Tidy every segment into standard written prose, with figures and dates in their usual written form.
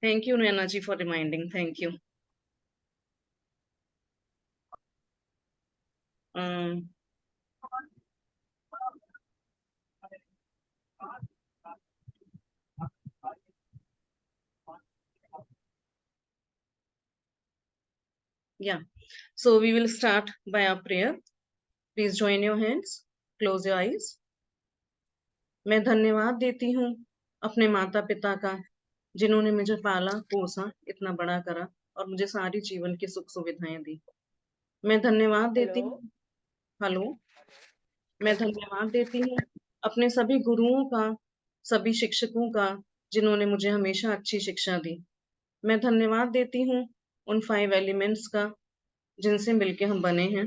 Thank you, Naina ji, for reminding. Thank you. Um, yeah. So we will start by our prayer. Please join your hands. Close your eyes. मैं धन्यवाद देती हूँ अपने माता पिता का, जिन्होंने मुझे पाला पोसा, इतना बड़ा करा और मुझे सारी जीवन की सुख सुविधाएं दी। मैं धन्यवाद देती हेलो। हूँ। हेलो। मैं धन्यवाद देती हूँ अपने सभी गुरुओं का, सभी शिक्षकों का, जिन्होंने मुझे हमेशा अच्छी शिक्षा दी। मैं धन्यवाद देती हूँ उन 5 एलिमेंट्स का, जिनसे मिलके हम बने हैं,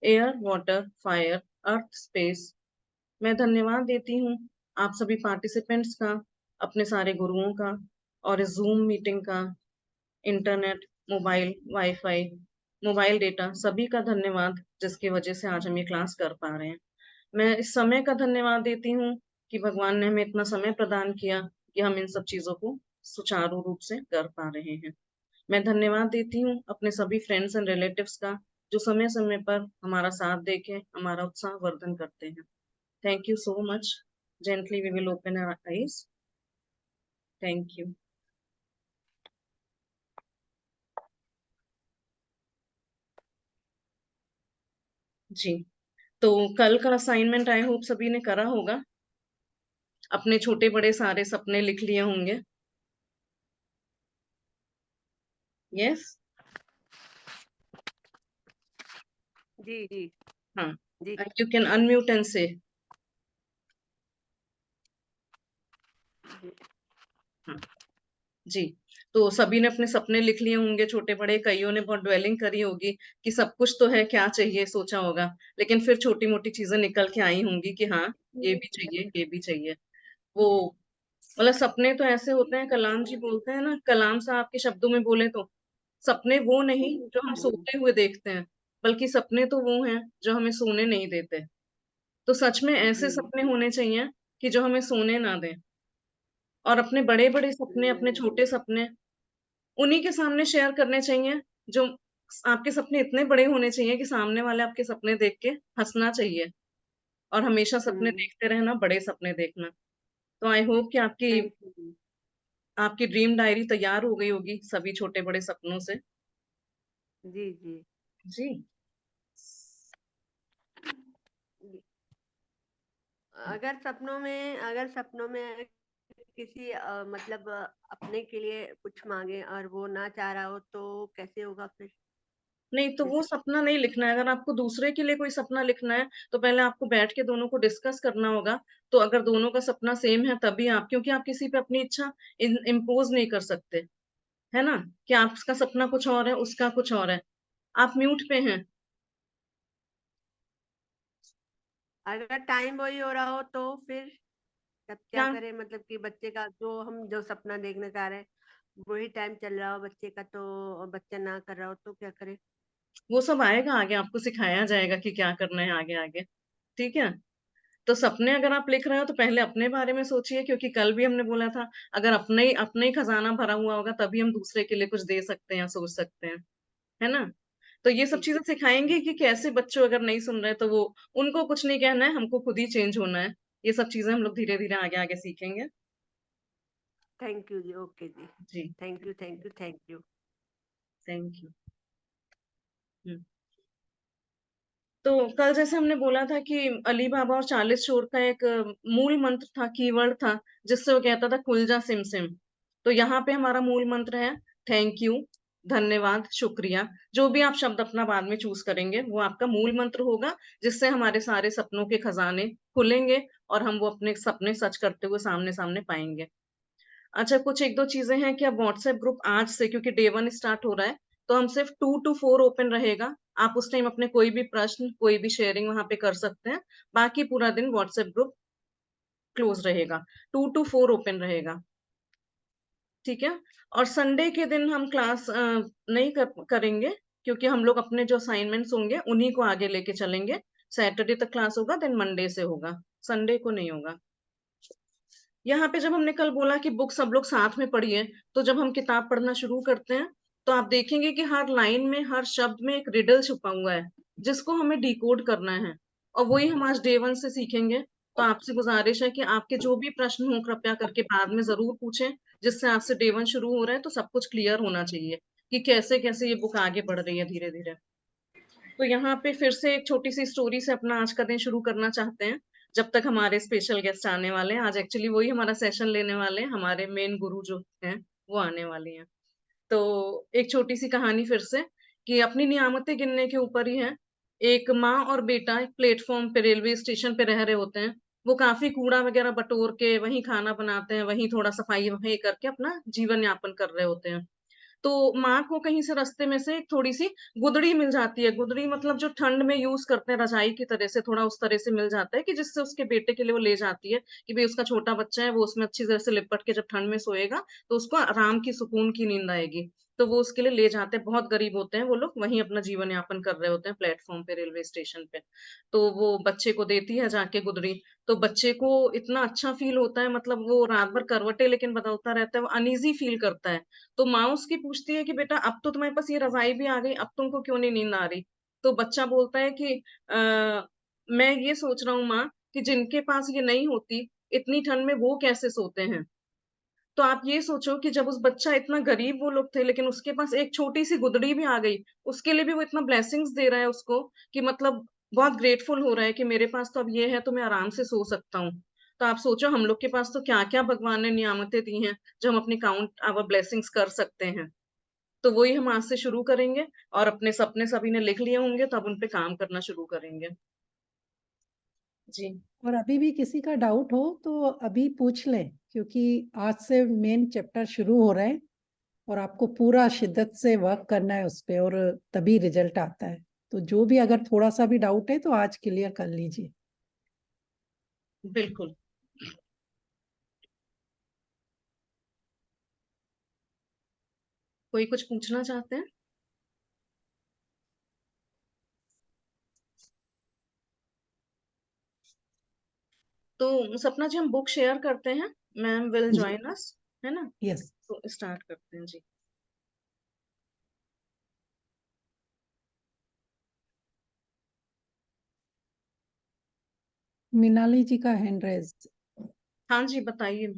एयर, वाटर, फायर, अर्थ, स्पेस। मैं धन्यवाद देती हूँ आप सभी पार्टिसिपेंट्स का, अपने सारे गुरुओं का और इस जूम मीटिंग का, internet, mobile, wifi, mobile data, सभी का धन्यवाद, जिसकी वजह से आज हम ये क्लास कर पा रहे हैं। मैं इस समय का धन्यवाद देती हूँ कि भगवान ने हमें इतना समय प्रदान किया कि हम इन सब चीजों को सुचारू रूप से कर पा रहे हैं। मैं धन्यवाद देती हूँ अपने सभी फ्रेंड्स एंड रिलेटिव्स का, जो समय समय पर हमारा साथ देके हमारा उत्साह वर्धन करते हैं। Thank you so much. Gently we will open our eyes. Thank you. जी, तो कल का असाइनमेंट आई होप सभी ने करा होगा। अपने छोटे बड़े सारे सपने लिख लिए होंगे। यस। जी जी हाँ। जी यू कैन अनम्यूट एंड से। हाँ जी। तो सभी ने अपने सपने लिख लिए होंगे, छोटे बड़े। कईयों ने बहुत ड्वेलिंग करी होगी कि सब कुछ तो है, क्या चाहिए सोचा होगा, लेकिन फिर छोटी मोटी चीजें निकल के आई होंगी कि हाँ, ये भी चाहिए, ये भी चाहिए। वो मतलब सपने तो ऐसे होते हैं, कलाम जी बोलते हैं ना, कलाम साहब के शब्दों में बोले तो, सपने वो नहीं जो हम सोते हुए देखते हैं, बल्कि सपने तो वो हैं जो हमें सोने नहीं देते। तो सच में ऐसे जी। सपने होने चाहिए कि जो हमें सोने ना दें। और अपने बड़े बड़े सपने, अपने छोटे सपने, उन्हीं के सामने शेयर करने चाहिए। जो आपके सपने इतने बड़े होने चाहिए कि सामने वाले आपके सपने देख के हंसना चाहिए। और हमेशा सपने देखते रहना, बड़े सपने देखना। तो आई होप कि आपकी थैंक यू। आपकी ड्रीम डायरी तैयार हो गई होगी सभी छोटे बड़े सपनों से। जी जी जी। जी। अगर सपनों में किसी मतलब अपने के लिए कुछ मांगे और वो ना चाह रहा हो तो कैसे होगा फिर? नहीं, तो वो जैसे सपना नहीं लिखना है। अगर आपको दूसरे के लिए कोई सपना लिखना है, तो पहले आपको बैठ के दोनों को डिस्कस करना होगा। तो अगर दोनों का सपना सेम है तभी आप, क्योंकि आप किसी पे अपनी इच्छा इम्पोज नहीं कर सकते, है ना? कि आपका सपना कुछ और है, उसका कुछ और है। आप म्यूट पे हैं। अगर टाइम वही हो रहा हो तो फिर तब क्या क्या? करें? मतलब कि बच्चे का जो सपना देखना चाह रहे हैं वही टाइम चल रहा हो बच्चे का, तो बच्चा ना कर रहा हो तो क्या करें? वो सब आएगा आगे, आपको सिखाया जाएगा कि क्या करना है आगे आगे। ठीक है। तो सपने अगर आप लिख रहे हो तो पहले अपने बारे में सोचिए, क्योंकि कल भी हमने बोला था, अगर अपने ही खजाना भरा हुआ होगा तभी हम दूसरे के लिए कुछ दे सकते हैं या सोच सकते हैं, है ना? तो ये सब जी चीजें सिखाएंगे कि कैसे बच्चों अगर नहीं सुन रहे तो वो, उनको कुछ नहीं कहना है, हमको खुद ही चेंज होना है। ये सब चीजें हम लोग धीरे धीरे आगे आगे सीखेंगे। थैंक यू जी। ओके जी। जी। Thank you thank you thank you. Thank you. तो कल जैसे हमने बोला था कि अली बाबा और 40 चोर का एक मूल मंत्र था, कीवर्ड था, जिससे वो कहता था खुल जा सिम सिम। तो यहाँ पे हमारा मूल मंत्र है थैंक यू, धन्यवाद, शुक्रिया। जो भी आप शब्द अपना बाद में चूज करेंगे वो आपका मूल मंत्र होगा, जिससे हमारे सारे सपनों के खजाने खुलेंगे और हम वो अपने सपने सच करते हुए सामने सामने पाएंगे। अच्छा, कुछ एक दो चीजें हैं कि अब व्हाट्सएप ग्रुप आज से, क्योंकि डे 1 स्टार्ट हो रहा है, तो हम सिर्फ 2 to 4 ओपन रहेगा। आप उस टाइम अपने कोई भी प्रश्न, कोई भी शेयरिंग वहां पे कर सकते हैं। बाकी पूरा दिन व्हाट्सएप ग्रुप क्लोज रहेगा। 2 to 4 ओपन रहेगा। ठीक है। और संडे के दिन हम क्लास नहीं करेंगे, क्योंकि हम लोग अपने जो असाइनमेंट्स होंगे उन्हीं को आगे लेके चलेंगे। सैटरडे तक क्लास होगा, देन मंडे से होगा, संडे को नहीं होगा। यहाँ पे जब हमने कल बोला कि बुक सब लोग साथ में पढ़िए, तो जब हम किताब पढ़ना शुरू करते हैं, तो आप देखेंगे कि हर लाइन में, हर शब्द में एक रिडल छुपा हुआ है, जिसको हमें डिकोड करना है। और वही हम आज डे 1 से सीखेंगे। तो आपसे गुजारिश है कि आपके जो भी प्रश्न हो, कृपया करके बाद में ज़रूर पूछें, जिससे आपसे डे 1 शुरू हो रहा है, तो सब कुछ क्लियर होना चाहिए कि कैसे-कैसे ये बुक आगे बढ़ रही है धीरे-धीरे। तो यहाँ पे फिर से एक छोटी-सी स्टोरी से अपना आज का दिन शुरू करना चाहते हैं, जब तक हमारे स्पेशल गेस्ट आने वाले हैं। आज एक्चुअली वही हमारा सेशन लेने वाले हैं, हमारे मेन गुरु जो हैं, वो आने वाली हैं। तो एक छोटी-सी कहानी फिर से कि अपनी नियामतें गिनने के ऊपर ही है। एक माँ और बेटा एक प्लेटफ़ॉर्म पे रेलवे स्टेशन पे रह रहे होते हैं। वो काफ़ी कूड़ा वग़ैरह बटोर के वहीं खाना बनाते हैं, वहीं थोड़ा सफाई-वफ़ाई करके अपना जीवन यापन कर रहे होते हैं। तो माँ को कहीं से रास्ते में से एक थोड़ी-सी गुदड़ी मिल जाती है। गुदड़ी मतलब जो ठंड में यूज़ करते हैं रज़ाई की तरह से, थोड़ा उस तरह से मिल जाता है कि जिससे उसके बेटे के लिए वो ले जाती है कि भई उसका छोटा बच्चा है, वो उसमें अच्छी तरह से लिपट के जब ठंड में सोएगा, तो उसको आराम की, सुकून की नींद आएगी। तो वो उसके लिए ले जाते हैं, बहुत गरीब होते हैं वो लोग, वहीं अपना जीवन यापन कर रहे होते हैं प्लेटफ़ॉर्म पे, रेलवे स्टेशन पे। तो वो बच्चे को देती है जाके गुदड़ी, तो बच्चे को इतना अच्छा फ़ील होता है, मतलब वो रात भर करवटें लेकिन बदलता रहता है, वो अनईज़ी फ़ील करता है। तो माँ उसकी पूछती है कि बेटा अब तो तुम्हारे पास ये रज़ाई भी आ गई, अब तुमको क्यों नहीं नींद आ रही? तो बच्चा बोलता है कि मैं ये सोच रहा हूँ माँ कि जिनके पास ये नहीं होती, इतनी ठंड में वो कैसे सोते हैं? तो आप ये सोचो कि जब उस बच्चा इतना गरीब वो लोग थे, लेकिन उसके पास एक छोटी-सी गुदड़ी भी आ गई, उसके लिए भी वो इतना ब्लेसिंग्स दे रहा है उसको कि मतलब बहुत ग्रेटफुल हो रहा है कि मेरे पास तो अब ये है तो मैं आराम से सो सकता हूँ। तो आप सोचो हम लोग के पास तो क्या-क्या भगवान ने नियामतें दी हैं, जो हम अपनी काउंट आवर ब्लेसिंग्स कर सकते हैं। तो वही हम आज से शुरू करेंगे और अपने सपने सभी ने लिख लिए होंगे, तो अब उन पे काम करना शुरू करेंगे। जी। और अभी भी किसी का डाउट हो तो अभी पूछ लें, क्योंकि आज से मेन चैप्टर शुरू हो रहे हैं और आपको पूरा शिद्दत से वर्क करना है उस पे, और तभी रिजल्ट आता है। तो जो भी अगर थोड़ा सा भी डाउट है तो आज क्लियर कर लीजिए। बिल्कुल। कोई कुछ पूछना चाहते हैं? तो सपना जी हम बुक शेयर करते हैं। मैम विल जी, जॉइन अस, है ना? यस। तो स्टार्ट करते हैं जी। मिनाली जी का हैंड रेज। हाँ जी, बताइए।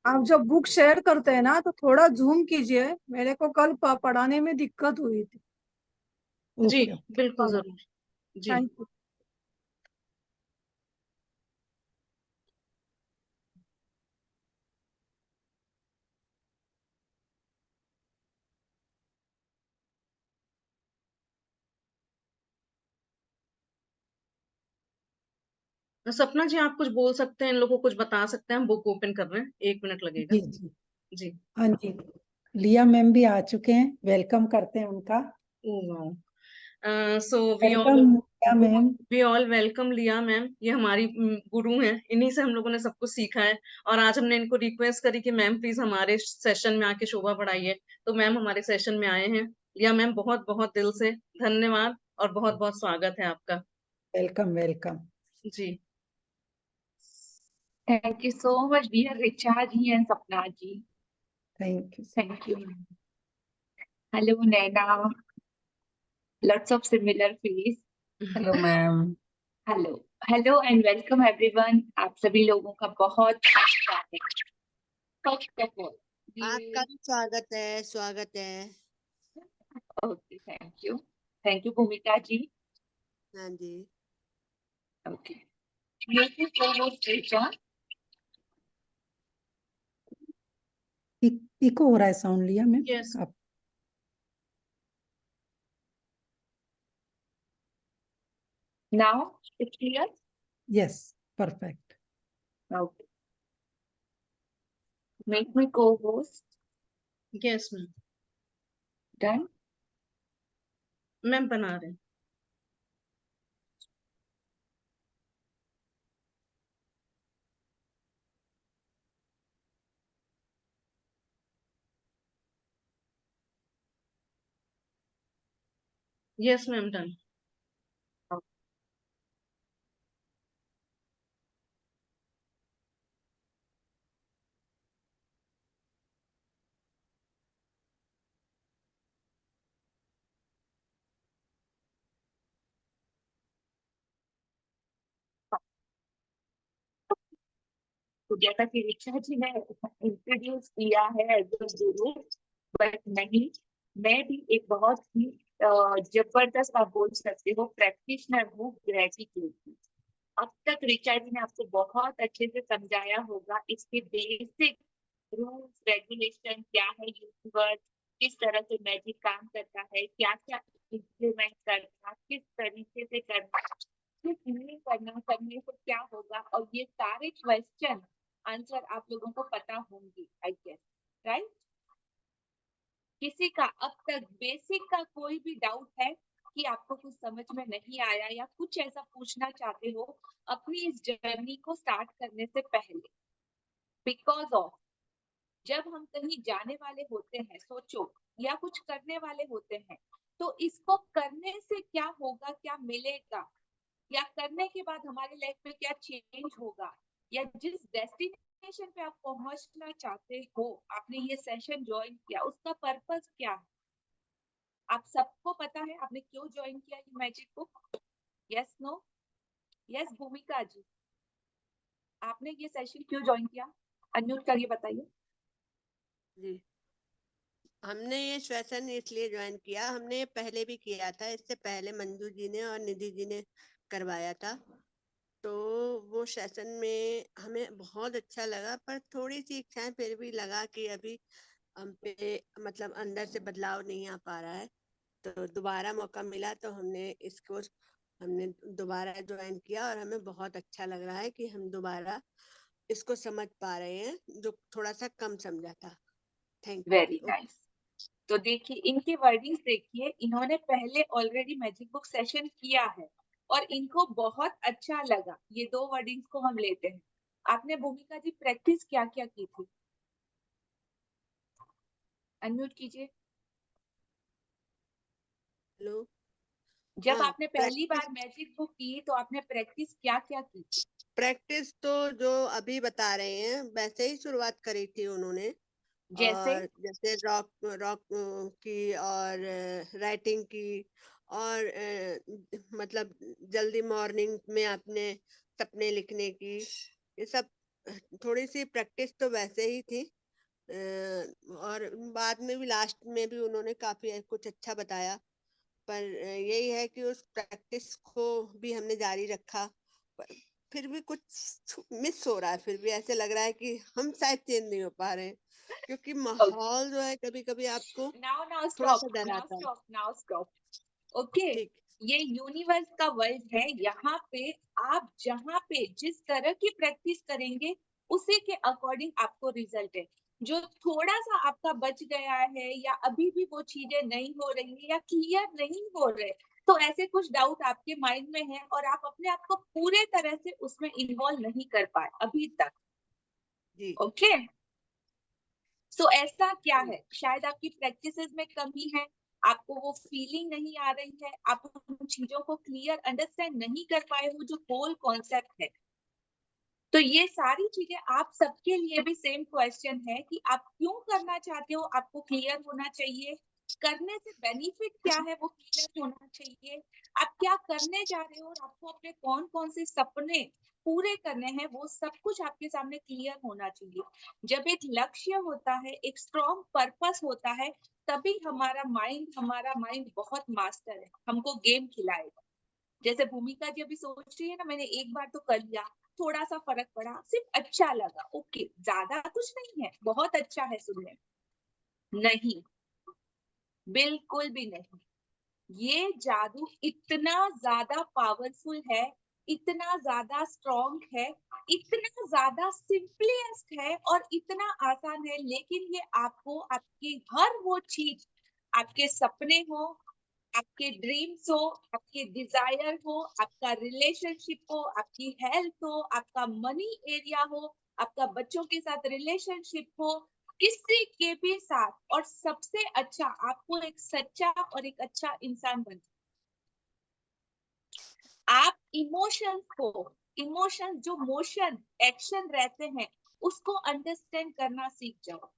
आप जब बुक शेयर करते हैं ना तो थोड़ा जूम कीजिए, मेरे को कल पढ़ाने में दिक्कत हुई थी। जी, ओके ओके। बिल्कुल ज़रूर। जी। Thank you. सपना जी आप कुछ बोल सकते हैं, इन लोगों को कुछ बता सकते हैं, हम बुक ओपन कर रहे हैं, 1 मिनट लगेगा। जी जी। जी। हाँ जी, लिया मैम भी आ चुके हैं, वेलकम करते हैं उनका। Oh wow! सो वेलकम लिया मैम। वी ऑल वेलकम लिया मैम। ये हमारी गुरु हैं, इन्हीं से हम लोगों ने सब कुछ सीखा है और आज हमने इनको रिक्वेस्ट करी कि मैम प्लीज़ हमारे सेशन में आके शोभा बढ़ाइए, तो मैम हमारे सेशन में आए हैं। लिया मैम बहुत-बहुत दिल से धन्यवाद और बहुत-बहुत स्वागत है आपका। Welcome welcome. जी। Thank you so much, dear Richa ji and Sapna ji. Thank you. Thank you. Hello, Naina. Lots of similar face. Hello ma'am. Hello. Hello and welcome everyone. आप सभी लोगों का बहुत स्वागत है. First of all, आपका भी स्वागत है, स्वागत है। okay, thank you. Thank you, Bhumika ji. हाँ जी। Okay. Make me co-host Richa. Echo हो रहा है साउंड लिया मैम यस। आप। Now it's clear. Yes, perfect. Okay. Make me co-host. Yes ma'am. Done. Ma'am बना रहे हैं। Yes ma'am done. तो जैसा कि ऋचा जी ने इंट्रोड्यूस किया है एज अ गुरु, बट नहीं, मैं भी एक बहुत ही जबरदस्त, आप बोल सकते हो, प्रैक्टिशनर हूँ ग्रेटिट्यूड की। अब तक ऋचा जी ने आपको बहुत अच्छे से समझाया होगा इसके बेसिक रूल्स रेगुलेशन क्या है, यूनिवर्स किस तरह से मैजिक काम करता है, क्या क्या इम्प्लीमेंट करना, किस तरीके से करना, किस नहीं करना, करने से क्या होगा, और ये सारे क्वेश्चन आंसर आप लोगों को पता होंगे आई गेस, राइट? किसी का अब तक बेसिक का कोई भी डाउट है कि आपको कुछ समझ में नहीं आया या कुछ ऐसा पूछना चाहते हो अपनी इस जर्नी को स्टार्ट करने से पहले? बिकॉज ऑफ जब हम कहीं जाने वाले होते हैं, सोचो, या कुछ करने वाले होते हैं, तो इसको करने से क्या होगा, क्या मिलेगा, या करने के बाद हमारे लाइफ में क्या चेंज होगा, या जिस डेस्टिनेशन पे आप पहुंचना चाहते हो, आपने ये सेशन ज्वाइन किया, उसका पर्पस क्या है? आप सबको पता है आपने क्यों ज्वाइन किया ये magic book? Yes no? Yes Bhumika ji, आपने ये सेशन क्यों ज्वाइन किया? अनम्यूट करके बताइए। जी, हमने ये सेशन इसलिए ज्वाइन किया, हमने ये पहले भी किया था, इससे पहले मंजू जी ने और निधि जी ने करवाया था। तो वो सेशन में हमें बहुत अच्छा लगा, पर थोड़ी सी इच्छाएं फिर भी लगा कि अभी हम पे मतलब अंदर से बदलाव नहीं आ पा रहा है। तो दोबारा मौका मिला तो हमने दोबारा ज्वाइन किया, और हमें बहुत अच्छा लग रहा है कि हम दोबारा इसको समझ पा रहे हैं, जो थोड़ा सा कम समझा था। Thank very you. नाइस। तो देखिए इनके वर्डिंग्स देखिए, इन्होंने पहले ऑलरेडी मैजिक बुक सेशन किया है और इनको बहुत अच्छा लगा। ये दो वर्डिंग्स को हम लेते हैं। आपने भूमिका जी प्रैक्टिस क्या क्या की थी? अनम्यूट कीजिए। हेलो। जब हाँ, आपने पहली बार मैजिक बुक की तो आपने प्रैक्टिस क्या क्या की थी? प्रैक्टिस तो जो अभी बता रहे हैं वैसे ही शुरुआत करी थी उन्होंने। जैसे और जैसे रॉक रॉक की, और राइटिंग की, और मतलब जल्दी मॉर्निंग में अपने सपने लिखने की, ये सब थोड़ी सी प्रैक्टिस तो वैसे ही थी। और बाद में भी लास्ट में भी उन्होंने काफी कुछ अच्छा बताया, पर यही है कि उस प्रैक्टिस को भी हमने जारी रखा, पर फिर भी कुछ मिस हो रहा है, फिर भी ऐसे लग रहा है कि हम शायद चेंज नहीं हो पा रहे हैं, क्योंकि माहौल जो है कभी कभी आपको नाउ थोड़ा स्टॉप सा डराता है। Now stop. ओके, ठीक। ये यूनिवर्स का वर्ल्ड है। यहाँ पे आप जहाँ पे जिस तरह की प्रैक्टिस करेंगे उसी के अकॉर्डिंग आपको रिजल्ट है। जो थोड़ा सा आपका बच गया है या अभी भी वो चीजें नहीं हो रही है या क्लियर नहीं हो रहे, तो ऐसे कुछ डाउट आपके माइंड में है और आप अपने आप को पूरे तरह से उसमें इन्वॉल्व नहीं कर पाए अभी तक। जी। ओके, सो ऐसा क्या है? शायद आपकी प्रैक्टिसेस में कमी है, आपको वो फीलिंग नहीं आ रही है, आप उन चीजों को क्लियर अंडरस्टैंड नहीं कर पाए हो जो होल कॉन्सेप्ट है। तो ये सारी चीजें आप सबके लिए भी सेम क्वेश्चन है कि आप क्यों करना चाहते हो, आपको क्लियर होना चाहिए। करने से बेनिफिट क्या है वो क्लियर होना चाहिए। आप क्या करने जा रहे हो और आपको अपने कौन कौन से सपने पूरे करने हैं वो सब कुछ आपके सामने क्लियर होना चाहिए। जब एक लक्ष्य होता है, एक स्ट्रॉन्ग पर्पस होता है, तभी हमारा माइंड बहुत मास्टर है, हमको गेम खिलाएगा। जैसे भूमिका जी अभी सोच रही है ना, मैंने एक बार तो कर लिया, थोड़ा सा फर्क पड़ा, सिर्फ अच्छा लगा, ओके, ज्यादा कुछ नहीं है, बहुत अच्छा है सुनने में। नहीं, बिल्कुल भी नहीं। ये जादू इतना ज्यादा पावरफुल है, इतना ज्यादा स्ट्रॉन्ग है, इतना ज्यादा सिंपलेस्ट है और इतना आसान है, लेकिन ये आपको आपकी हर वो चीज, आपके सपने हो, आपके ड्रीम्स हो, आपके डिजायर हो, आपका रिलेशनशिप हो, आपकी हेल्थ हो, आपका मनी एरिया हो, आपका बच्चों के साथ रिलेशनशिप हो, किसी के भी साथ, और सबसे अच्छा आपको एक सच्चा और एक अच्छा इंसान बन। आप इमोशंस जो मोशन एक्शन रहते हैं उसको अंडरस्टैंड करना सीख जाओ।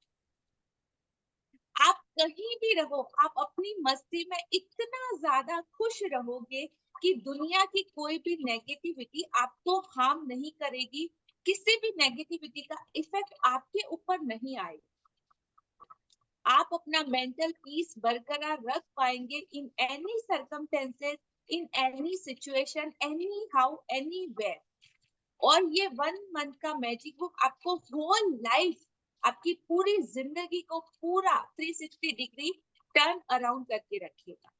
आप कहीं भी रहो, आप अपनी मस्ती में इतना ज्यादा खुश रहोगे कि दुनिया की कोई भी नेगेटिविटी आपको हार्म नहीं करेगी, किसी भी नेगेटिविटी का इफेक्ट आपके ऊपर नहीं आएगा। आप अपना मेंटल पीस बरकरार रख पाएंगे in any circumstances, in any situation, any how, anywhere. और ये 1 मंथ का मैजिक बुक आपको होल लाइफ, आपकी पूरी जिंदगी को पूरा 360 डिग्री टर्न अराउंड करके रखेगा।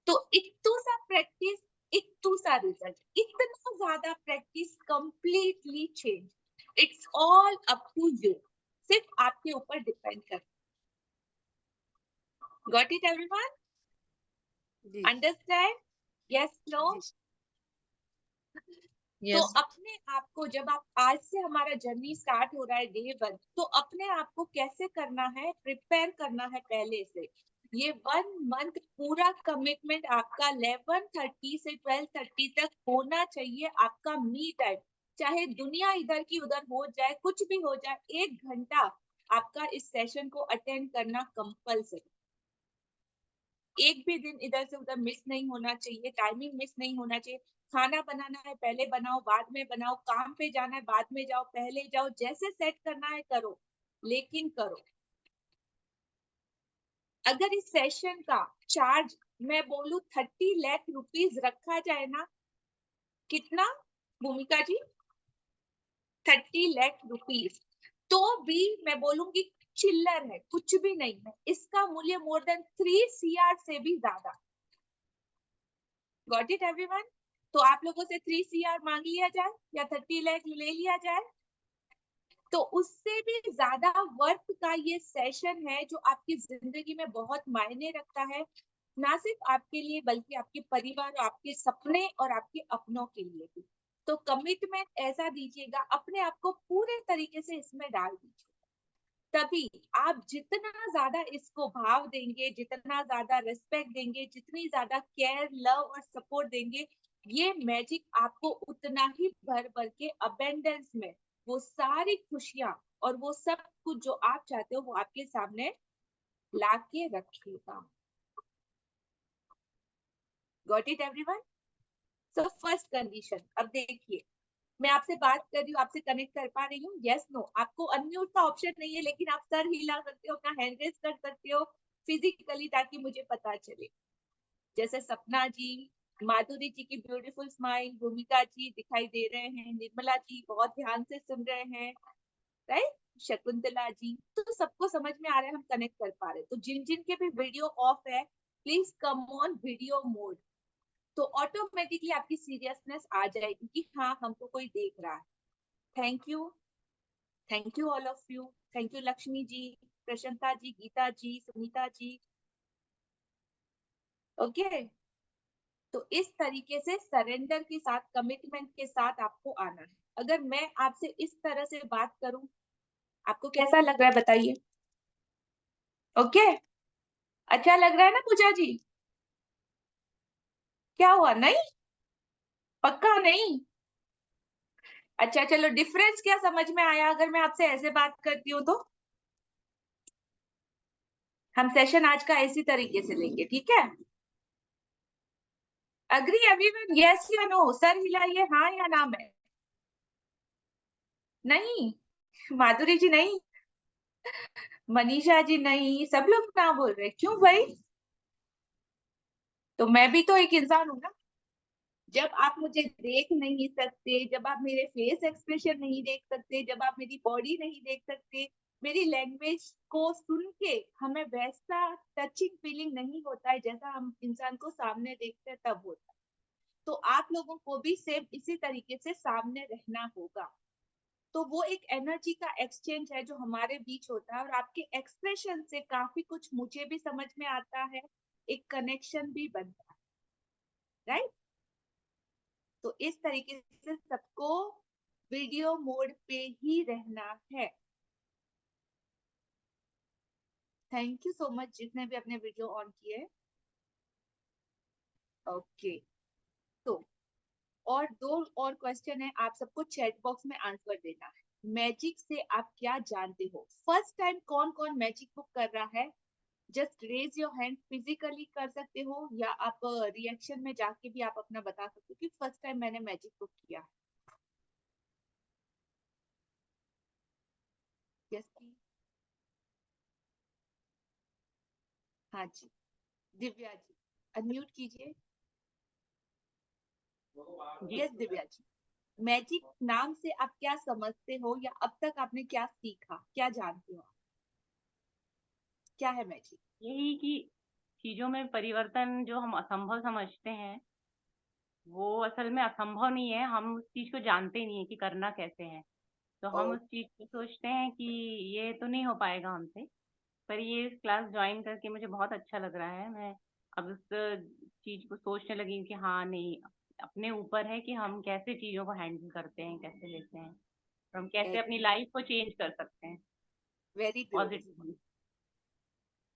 तो इतू सा प्रैक्टिस, इतू सा रिजल्ट, इतना ज्यादा practice completely change. It's all up to you, सिर्फ आपके ऊपर डिपेंड करता। Got it everyone? Ji Understand? Yes, no? जी तो यस अपने आप को, जब आप आज से हमारा जर्नी स्टार्ट हो रहा है डे 1, तो अपने आप को कैसे करना है, प्रिपेयर करना है पहले से। ये 1 मंथ पूरा कमिटमेंट आपका 11:30 से 12:30 तक होना चाहिए, आपका मी टाइम। चाहे दुनिया इधर की उधर हो जाए, कुछ भी हो जाए, 1 घंटा आपका इस सेशन को अटेंड करना कंपल्सरी। एक भी दिन इधर से उधर मिस नहीं होना चाहिए, टाइमिंग मिस नहीं होना चाहिए। खाना बनाना है पहले बनाओ, बाद में बनाओ, काम पे जाना है बाद में जाओ, पहले जाओ, जैसे सेट करना है करो, लेकिन करो। अगर इस सेशन का चार्ज मैं बोलूं 30 लाख रुपीस रखा जाए ना, कितना भूमिका जी? 30 लाख रुपीस, तो भी मैं बोलूंगी चिल्लर है, कुछ भी नहीं है। इसका मूल्य मोर देन 3 CR से भी ज्यादा। Got it everyone? तो आप लोगों से 3 CR मांग लिया जाए या 30 लाख ले लिया जाए, तो उससे भी ज्यादा वर्थ का ये सेशन है, जो आपकी जिंदगी में बहुत मायने रखता है, ना सिर्फ आपके लिए बल्कि आपके परिवार, आपके सपने और आपके अपनों के लिए भी। तो कमिटमेंट ऐसा दीजिएगा, अपने आप को पूरे तरीके से इसमें डाल दीजिए। तभी आप जितना ज्यादा इसको भाव देंगे, जितना ज्यादा रिस्पेक्ट देंगे, जितनी ज्यादा केयर, लव और सपोर्ट देंगे, ये मैजिक आपको उतना ही भर भर के अबेंडेंस में वो सारी खुशियां और वो सब कुछ जो आप चाहते हो वो आपके सामने लाके रखेगा। Got it everyone? So first condition, अब देखिए मैं आपसे बात कर रही हूँ, आपसे कनेक्ट कर पा रही हूँ, यस नो? आपको अनम्यूट का ऑप्शन नहीं है, लेकिन आप सर हिला सकते हो, अपना हैंड रेज कर सकते हो फिजिकली, ताकि मुझे पता चले। जैसे सपना जी, माधुरी जी की ब्यूटीफुल स्माइल, भूमिका जी दिखाई दे रहे हैं, निर्मला जी बहुत ध्यान से सुन रहे हैं, राइट? शकुंतला जी, तो सबको समझ में आ रहा है, हम कनेक्ट कर पा रहे हैं। तो जिन जिन के भी वीडियो ऑफ है, please come on video mode, तो ऑटोमेटिकली आपकी सीरियसनेस आ जाएगी कि हाँ हमको कोई देख रहा है। Thank you all of you, thank you Lakshmi ji, Prashansa ji, Geeta ji, Sunita ji. Okay, तो इस तरीके से सरेंडर के साथ, कमिटमेंट के साथ आपको आना है। अगर मैं आपसे इस तरह से बात करूं, आपको कैसा लग रहा है बताइए? ओके, अच्छा लग रहा है ना पूजा जी? क्या हुआ, नहीं? पक्का नहीं? अच्छा चलो, डिफरेंस क्या समझ में आया अगर मैं आपसे ऐसे बात करती हूँ तो? हम सेशन आज का इसी तरीके से लेंगे, ठीक है? अग्री एवरीवन, यस या नो? सर हिलाइए, हाँ या ना में? नहीं? माधुरी जी नहीं, मनीषा जी नहीं, सब लोग ना बोल रहे, क्यों भाई? तो मैं भी तो एक इंसान हूं ना। जब आप मुझे देख नहीं सकते, जब आप मेरे फेस एक्सप्रेशन नहीं देख सकते, जब आप मेरी बॉडी नहीं देख सकते, मेरी लैंग्वेज को सुन के हमें वैसा टचिंग फीलिंग नहीं होता है जैसा हम इंसान को सामने देखते हैं तब होता है। तो आप लोगों को भी सेम इसी तरीके से सामने रहना होगा। तो वो एक एनर्जी का एक्सचेंज है जो हमारे बीच होता है, और आपके एक्सप्रेशन से काफी कुछ मुझे भी समझ में आता है, एक कनेक्शन भी बनता है, राइट? तो इस तरीके से सबको वीडियो मोड पे ही रहना है। थैंक यू सो मच जिसने भी अपने वीडियो ऑन किए। ओके, तो और 2 और क्वेश्चन है, आप सबको चैट बॉक्स में आंसर देना है। मैजिक से आप क्या जानते हो? फर्स्ट टाइम कौन कौन मैजिक बुक कर रहा है? Just raise your hand. Physically कर सकते हो या आप रिएक्शन में जाके भी आप अपना बता सकते हो कि फर्स्ट टाइम मैंने मैजिक बुक किया है। हाँ जी, दिव्या जी अनम्यूट कीजिए। जी यस दिव्या जी, मैजिक नाम से आप क्या समझते हो या अब तक आपने क्या सीखा, क्या जानते हो आप? क्या है मैजिक? यही कि चीजों में परिवर्तन जो हम असंभव समझते हैं वो असल में असंभव नहीं है, हम उस चीज को जानते नहीं है कि करना कैसे है। तो हम ओ, उस चीज को सोचते हैं कि ये तो नहीं हो पाएगा हमसे। पर ये क्लास ज्वाइन करके मुझे बहुत अच्छा लग रहा है। मैं अब उस चीज को सोचने लगी हूँ कि हाँ नहीं, अपने ऊपर है कि हम कैसे चीजों को हैंडल करते हैं, कैसे लेते हैं, और हम कैसे अपनी लाइफ को चेंज कर सकते हैं very beautiful, positively.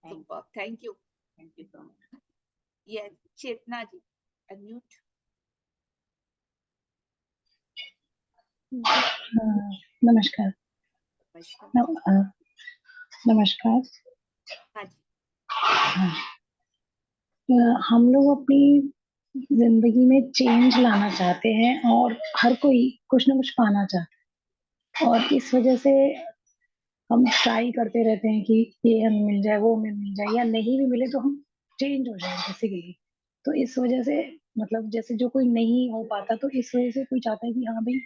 Super, thank you. Thank you so much. Yes Chetna ji unmute. नमस्कार। नमस्कार। नमस्कार। हाँ जी, हम लोग अपनी जिंदगी में चेंज लाना चाहते हैं और हर कोई कुछ ना कुछ पाना चाहता है, और इस वजह से हम ट्राई करते रहते हैं कि ये हमें मिल जाए, वो हमें मिल जाए, या नहीं भी मिले तो हम चेंज हो जाए बेसिकली। तो इस वजह से मतलब जैसे जो कोई नहीं हो पाता, तो इस वजह से कोई चाहता है कि हाँ भाई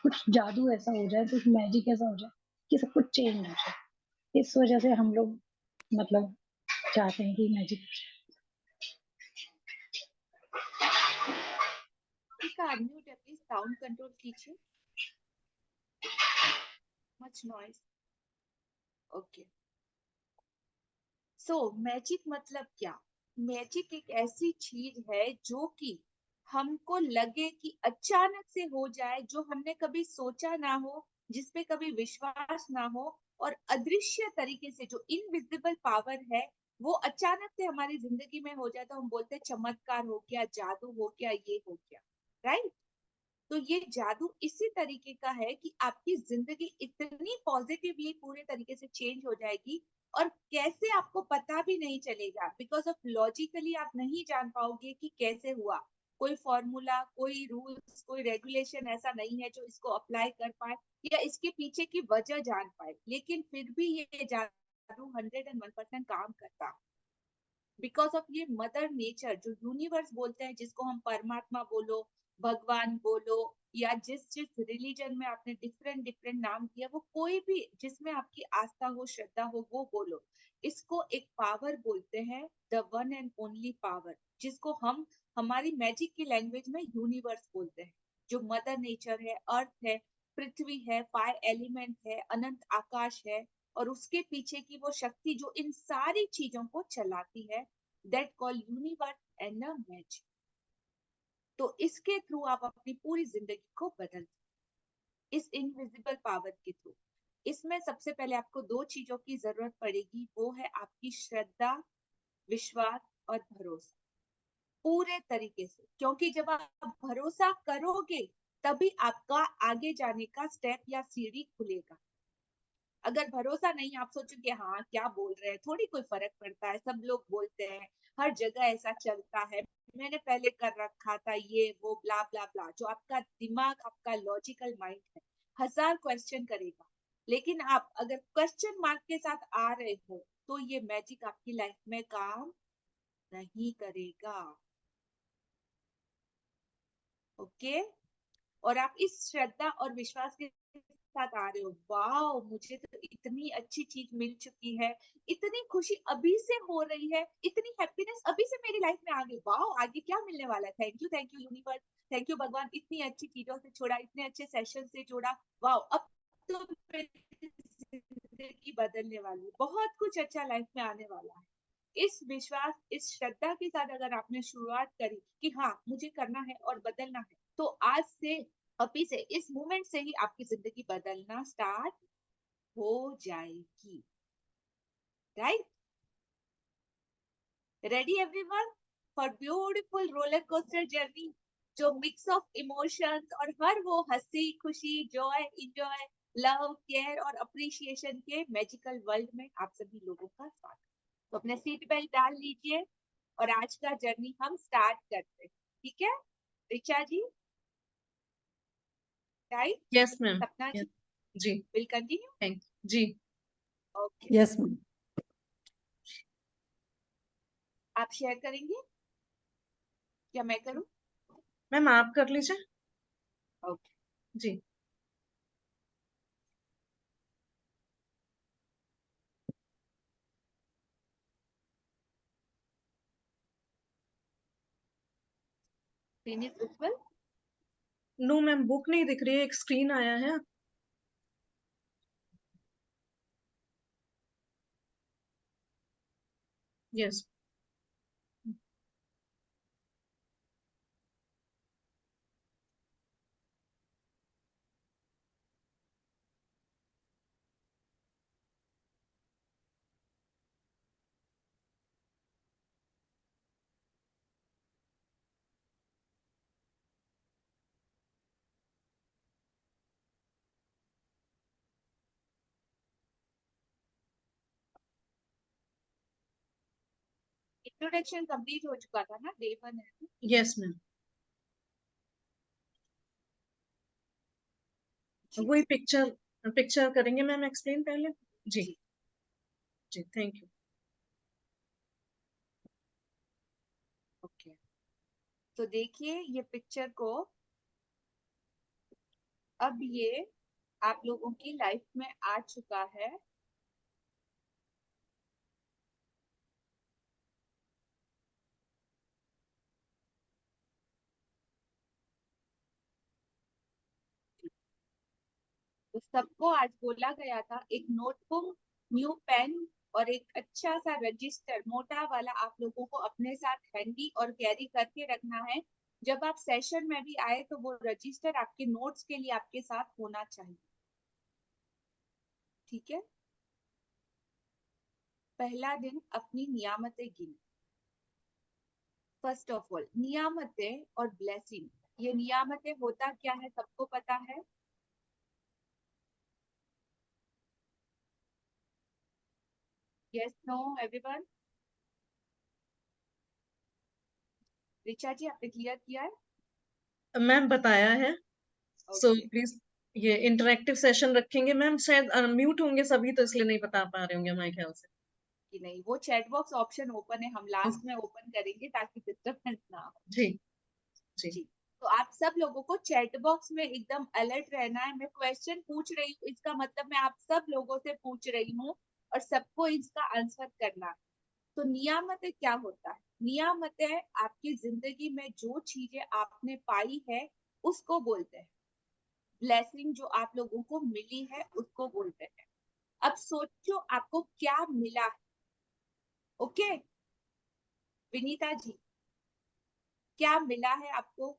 कुछ जादू ऐसा हो जाए, कुछ मैजिक ऐसा हो जाए कि सब कुछ चेंज हो जाए। इस वजह से हम लोग मतलब चाहते हैं कि मैजिक। इसका अनम्यूट है, प्लीज साउंड कंट्रोल कीजिए। Much noise. ओके, सो मैजिक मतलब क्या? मैजिक एक ऐसी चीज है जो कि हमको लगे कि अचानक से हो जाए, जो हमने कभी सोचा ना हो, जिसपे कभी विश्वास ना हो, और अदृश्य तरीके से जो इनविजिबल पावर है वो अचानक से हमारी जिंदगी में हो जाए तो हम बोलते हैं चमत्कार हो गया, जादू हो गया, ये हो गया, राइट? तो ये जादू इसी तरीके का है कि आपकी जिंदगी इतनी पॉजिटिवली पूरे तरीके से चेंज हो जाएगी, और कैसे आपको पता भी नहीं चलेगा, बिकॉज ऑफ लॉजिकली आप नहीं जान पाओगे कि कैसे हुआ। कोई फॉर्मूला, कोई रूल्स, कोई रेगुलेशन ऐसा नहीं है जो इसको अप्लाई कर पाए या इसके पीछे की वजह जान पाए, लेकिन फिर भी ये जादू 101% काम करता, बिकॉज ऑफ ये मदर नेचर जो यूनिवर्स बोलते हैं, जिसको हम परमात्मा बोलो, भगवान बोलो, या जिस जिस रिलीजन में आपने डिफरेंट डिफरेंट नाम दिया, वो कोई भी जिसमें आपकी आस्था हो, श्रद्धा हो, वो बोलो। इसको एक पावर बोलते हैं, the one and only power, जिसको हम हमारी मैजिक की लैंग्वेज में यूनिवर्स बोलते हैं। जो मदर नेचर है, अर्थ है, पृथ्वी है, फायर एलिमेंट है, अनंत आकाश है, और उसके पीछे की वो शक्ति जो इन सारी चीजों को चलाती है, that call universe and a magic. तो इसके थ्रू आप अपनी पूरी जिंदगी को बदल, इस इनविजिबल पावर के थ्रू। इसमें सबसे पहले आपको दो चीजों की जरूरत पड़ेगी, वो है आपकी श्रद्धा, विश्वास और भरोसा, पूरे तरीके से। क्योंकि जब आप भरोसा करोगे तभी आपका आगे जाने का स्टेप या सीढ़ी खुलेगा। अगर भरोसा नहीं, आप सोचोगे हाँ क्या बोल रहे हैं, थोड़ी कोई फर्क पड़ता है, सब लोग बोलते हैं, हर जगह ऐसा चलता है, मैंने पहले कर रखा था, ये वो ब्ला ब्ला ब्ला, जो आपका दिमाग, आपका लॉजिकल माइंड है, 1000 क्वेश्चन करेगा। लेकिन आप अगर क्वेश्चन मार्क के साथ आ रहे हो तो ये मैजिक आपकी लाइफ में काम नहीं करेगा। ओके, और आप इस श्रद्धा और विश्वास के साथ आ रहे हो, वाओ मुझे तो इतनी अच्छी चीज मिल चुकी है, इतनी खुशी अभी से हो रही है, इतनी हैप्पीनेस अभी से मेरी लाइफ में आ गई, वाओ आगे क्या मिलने वाला है, thank you universe, thank you भगवान, इतनी अच्छी चीजों से छोड़ा, इतने अच्छे सेशन से जोड़ा, वाओ अब तो मेरी जिंदगी बदलने वाली है, बहुत कुछ अच्छा लाइफ में आने वाला है। इस विश्वास, इस श्रद्धा के साथ अगर आपने शुरुआत करी कि हाँ मुझे करना है और बदलना है, तो आज से, अभी से, इस मोमेंट से ही आपकी जिंदगी बदलना स्टार्ट हो जाएगी, right? Ready everyone for beautiful roller coaster journey, जो मिक्स ऑफ इमोशंस और हर वो हंसी खुशी, जॉय, इंजॉय, लव, केयर और अप्रिशिएशन के मैजिकल वर्ल्ड में आप सभी लोगों का स्वागत। तो अपने सीट बेल्ट डाल लीजिए और आज का जर्नी हम स्टार्ट करते हैं, ठीक है? Richa ji, right? Yes ma'am. Sapna ji, जी, विल कंटिन्यू। थैंक जी। Okay, yes ma'am. आप शेयर करेंगे या मैं करूं? मैम आप कर लीजिए। ओके। जी। Finish Ujjwal. No ma'am, book नहीं दिख रही है, एक स्क्रीन आया है। यस। इंट्रोडक्शन कंप्लीट हो चुका था ना, डे 1 है। यस मैम, वही पिक्चर पिक्चर करेंगे मैम एक्सप्लेन पहले। जी जी। जी, थैंक यू। ओके, तो देखिए ये पिक्चर को, अब ये आप लोगों की लाइफ में आ चुका है। तो सबको आज बोला गया था एक नोटबुक, न्यू पेन और एक अच्छा सा रजिस्टर मोटा वाला आप लोगों को अपने साथ हैंडी और कैरी करके रखना है। जब आप सेशन में भी आए तो वो रजिस्टर आपके नोट्स के लिए आपके साथ होना चाहिए। ठीक है, पहला दिन अपनी नियामतें गिने। फर्स्ट ऑफ ऑल नियामतें और ब्लेसिंग, ये नियामतें होता क्या है सबको पता है? Yes no everyone? Richa ji आपने क्लियर किया है? मैम बताया है, सो ओके। प्लीज ये इंटरेक्टिव सेशन रखेंगे मैम। शायद म्यूट होंगे सभी, तो इसलिए नहीं बता पा रहे होंगे हमारे ख्याल से। कि नहीं, वो चैट बॉक्स ऑप्शन ओपन है, हम लास्ट में ओपन करेंगे ताकि डिस्टरबेंस ना हो। जी जी। जी, तो आप सब लोगों को चैट बॉक्स में एकदम अलर्ट रहना है। मैं क्वेश्चन पूछ रही हूँ, इसका मतलब मैं आप सब लोगों से पूछ रही हूँ और सबको इसका आंसर करना है। तो नियामतें क्या होता है? नियामतें आपकी जिंदगी में जो चीजें आपने पाई है उसको बोलते हैं। ब्लेसिंग जो आप लोगों को मिली है उसको बोलते हैं। अब सोचो आपको क्या मिला है। ओके विनीता जी, क्या मिला है आपको?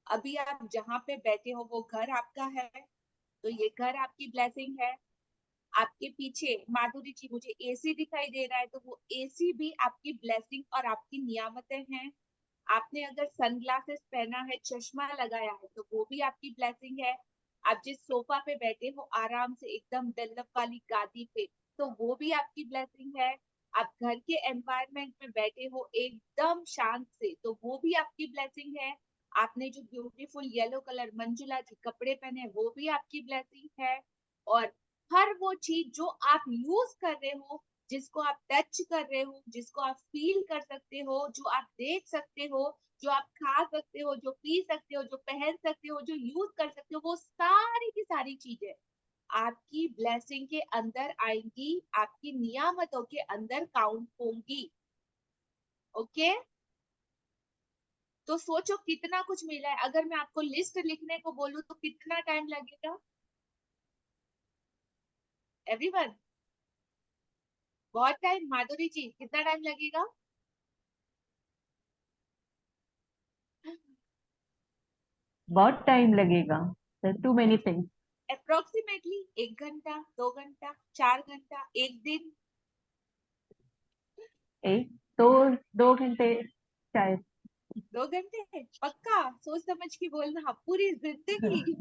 अभी आप जहाँ पे बैठे हो वो घर आपका है, तो ये घर आपकी ब्लेसिंग है। आपके पीछे माधुरी जी मुझे एसी दिखाई दे रहा है, तो वो एसी भी आपकी ब्लेसिंग और आपकी नियामतें हैं। आपने अगर सनग्लासेस पहना है, चश्मा लगाया है, तो वो भी आपकी ब्लेसिंग है। आप जिस सोफा पे बैठे हो आराम से एकदम डल्लप वाली गादी पे, तो वो भी आपकी ब्लेसिंग है। आप घर के एनवायरनमेंट में बैठे हो एकदम शांत से, तो वो भी आपकी ब्लेसिंग है। आपने जो ब्यूटीफुल येलो कलर मंजुला जी कपड़े पहने, वो भी आपकी ब्लेसिंग है। और हर वो चीज जो आप यूज कर रहे हो, जिसको आप टच कर रहे हो, जिसको आप फील कर सकते हो, जो आप देख सकते हो, जो आप खा सकते हो, जो पी सकते हो, जो पहन सकते हो, जो यूज कर सकते हो, वो सारी की सारी चीजें आपकी ब्लेसिंग के अंदर आएंगी, आपकी नियामतों के अंदर काउंट होंगी। ओके, तो सोचो कितना कुछ मिला है। अगर मैं आपको लिस्ट लिखने को बोलूं तो कितना टाइम लगेगा? एवरीवन, बहुत टाइम। माधुरी जी कितना टाइम लगेगा? बहुत टाइम लगेगा, टू मेनी थिंग्स। अप्रोक्सीमेटली 1 घंटा, 2 घंटा, 4 घंटा, एक दिन? एक दो 2 घंटे शायद। 2 घंटे पक्का? सोच समझ के बोलना, पूरी जिंदगी?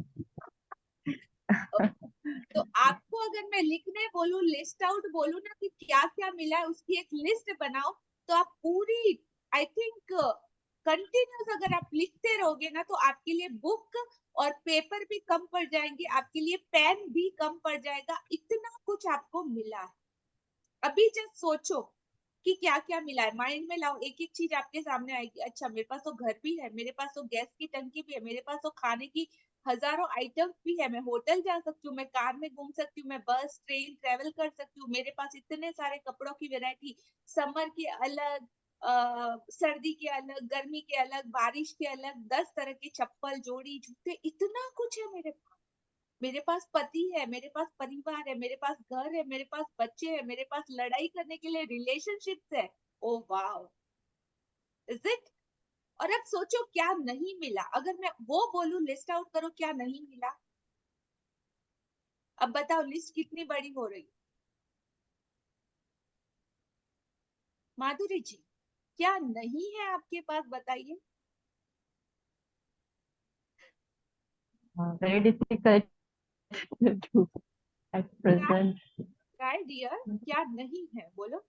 तो आपको अगर मैं लिखने बोलूं, लिस्ट आउट बोलूं ना कि क्या क्या मिला है, उसकी एक लिस्ट बनाओ, तो आप पूरी, आई थिंक कंटिन्यूस अगर आप लिखते रहोगे ना, तो आपके लिए बुक और पेपर भी कम पड़ जाएंगे, आपके लिए पेन भी कम पड़ जाएगा। इतना कुछ आपको मिला है। अभी जस्ट सोचो कि क्या क्या मिला है, माइंड में लाओ, एक एक चीज आपके सामने आएगी। अच्छा मेरे पास तो घर भी है, मेरे पास तो गैस की टंकी भी है, मेरे पास तो खाने की हजारों आइटम्स भी है, मैं होटल जा सकती हूँ, मैं कार में घूम सकती हूँ, मैं बस ट्रेन ट्रेवल कर सकती हूँ, मेरे पास इतने सारे कपड़ों की वैरायटी, समर के अलग, सर्दी के अलग, गर्मी के अलग, बारिश के अलग, 10 तरह के चप्पल, जोड़ी, जूते, इतना कुछ है मेरे पास। मेरे पास पति है, मेरे पास परिवार है, मेरे पास घर है, मेरे पास बच्चे हैं, मेरे पास लड़ाई करने के लिए रिलेशनशिप्स है। Oh wow, is it? और अब सोचो क्या नहीं मिला, अगर मैं वो बोलूं लिस्ट आउट करो क्या नहीं मिला, अब बताओ लिस्ट कितनी बड़ी हो रही है। माधुरी जी, क्या नहीं है आपके पास, बताइए। Very difficult to at present. Try dear, क्या नहीं है बोलो।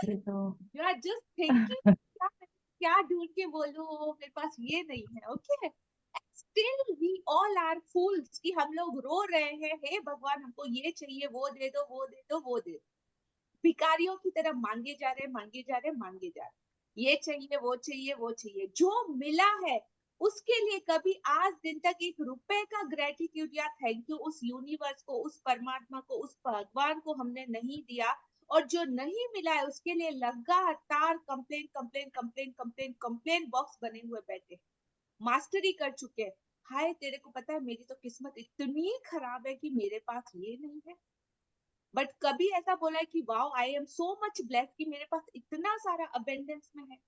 So, you are just thinking क्या ढूंढ के बोलूं, मेरे पास ये नहीं है। Okay, still we all are fools कि हम लोग रो रहे हैं, हे भगवान हमको ये चाहिए, वो दे दो, वो दे दो, वो दे दो। भिखारियों की तरह मांगे जा रहे, मांगे जा रहे, मांगे जा रहे, ये चाहिए, वो चाहिए, वो चाहिए। जो मिला है उसके लिए कभी आज दिन तक 1 रुपए का ग्रेटिट्यूड या थैंक यू उस यूनिवर्स को, उस परमात्मा को, उस भगवान को हमने नहीं दिया। और जो नहीं मिला है उसके लिए लगातार complain complain complain complain complain box बने हुए बैठे, मास्टरी कर चुके हैं। हाय तेरे को पता है मेरी तो किस्मत इतनी खराब है कि मेरे पास ये नहीं है। बट कभी ऐसा बोला है कि wow I am so much blessed कि मेरे पास इतना सारा अबेंडेंस में है।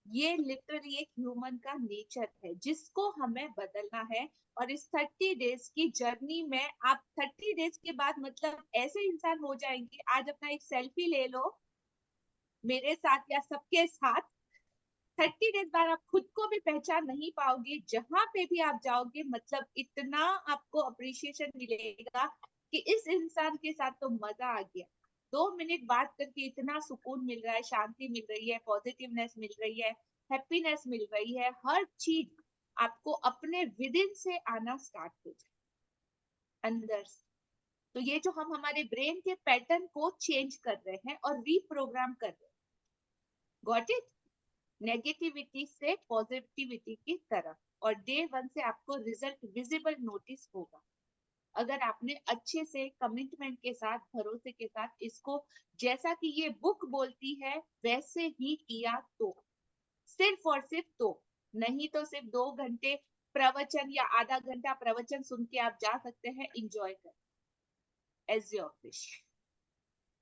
ये लिटरली एक ह्यूमन का नेचर है जिसको हमें बदलना है। और इस 30 डेज की जर्नी में आप 30 डेज के बाद मतलब ऐसे इंसान हो जाएंगे, आज अपना एक सेल्फी ले लो मेरे साथ या सबके साथ, 30 डेज बाद आप खुद को भी पहचान नहीं पाओगे। जहां पे भी आप जाओगे मतलब इतना आपको अप्रिशिएशन मिलेगा कि इस इंसान के साथ तो मजा आ गया। 2 मिनट बात करके इतना सुकून मिल रहा है, शांति मिल रही है, पॉजिटिवनेस मिल रही है, हैप्पीनेस मिल रही है, हर चीज आपको अपने विद इन से आना स्टार्ट हो जाए अंदर से। तो ये जो हम हमारे ब्रेन के पैटर्न को चेंज कर रहे हैं और रीप्रोग्राम कर रहे हैं, गॉट इट? नेगेटिविटी से पॉजिटिविटी की तरफ, और डे 1 से आपको रिजल्ट विजिबल नोटिस होगा अगर आपने अच्छे से कमिटमेंट के साथ, भरोसे के साथ इसको जैसा कि ये बुक बोलती है वैसे ही किया तो। सिर्फ और सिर्फ तो नहीं, तो सिर्फ 2 घंटे प्रवचन या आधा घंटा प्रवचन सुन के आप जा सकते हैं, इंजॉय कर as your wish.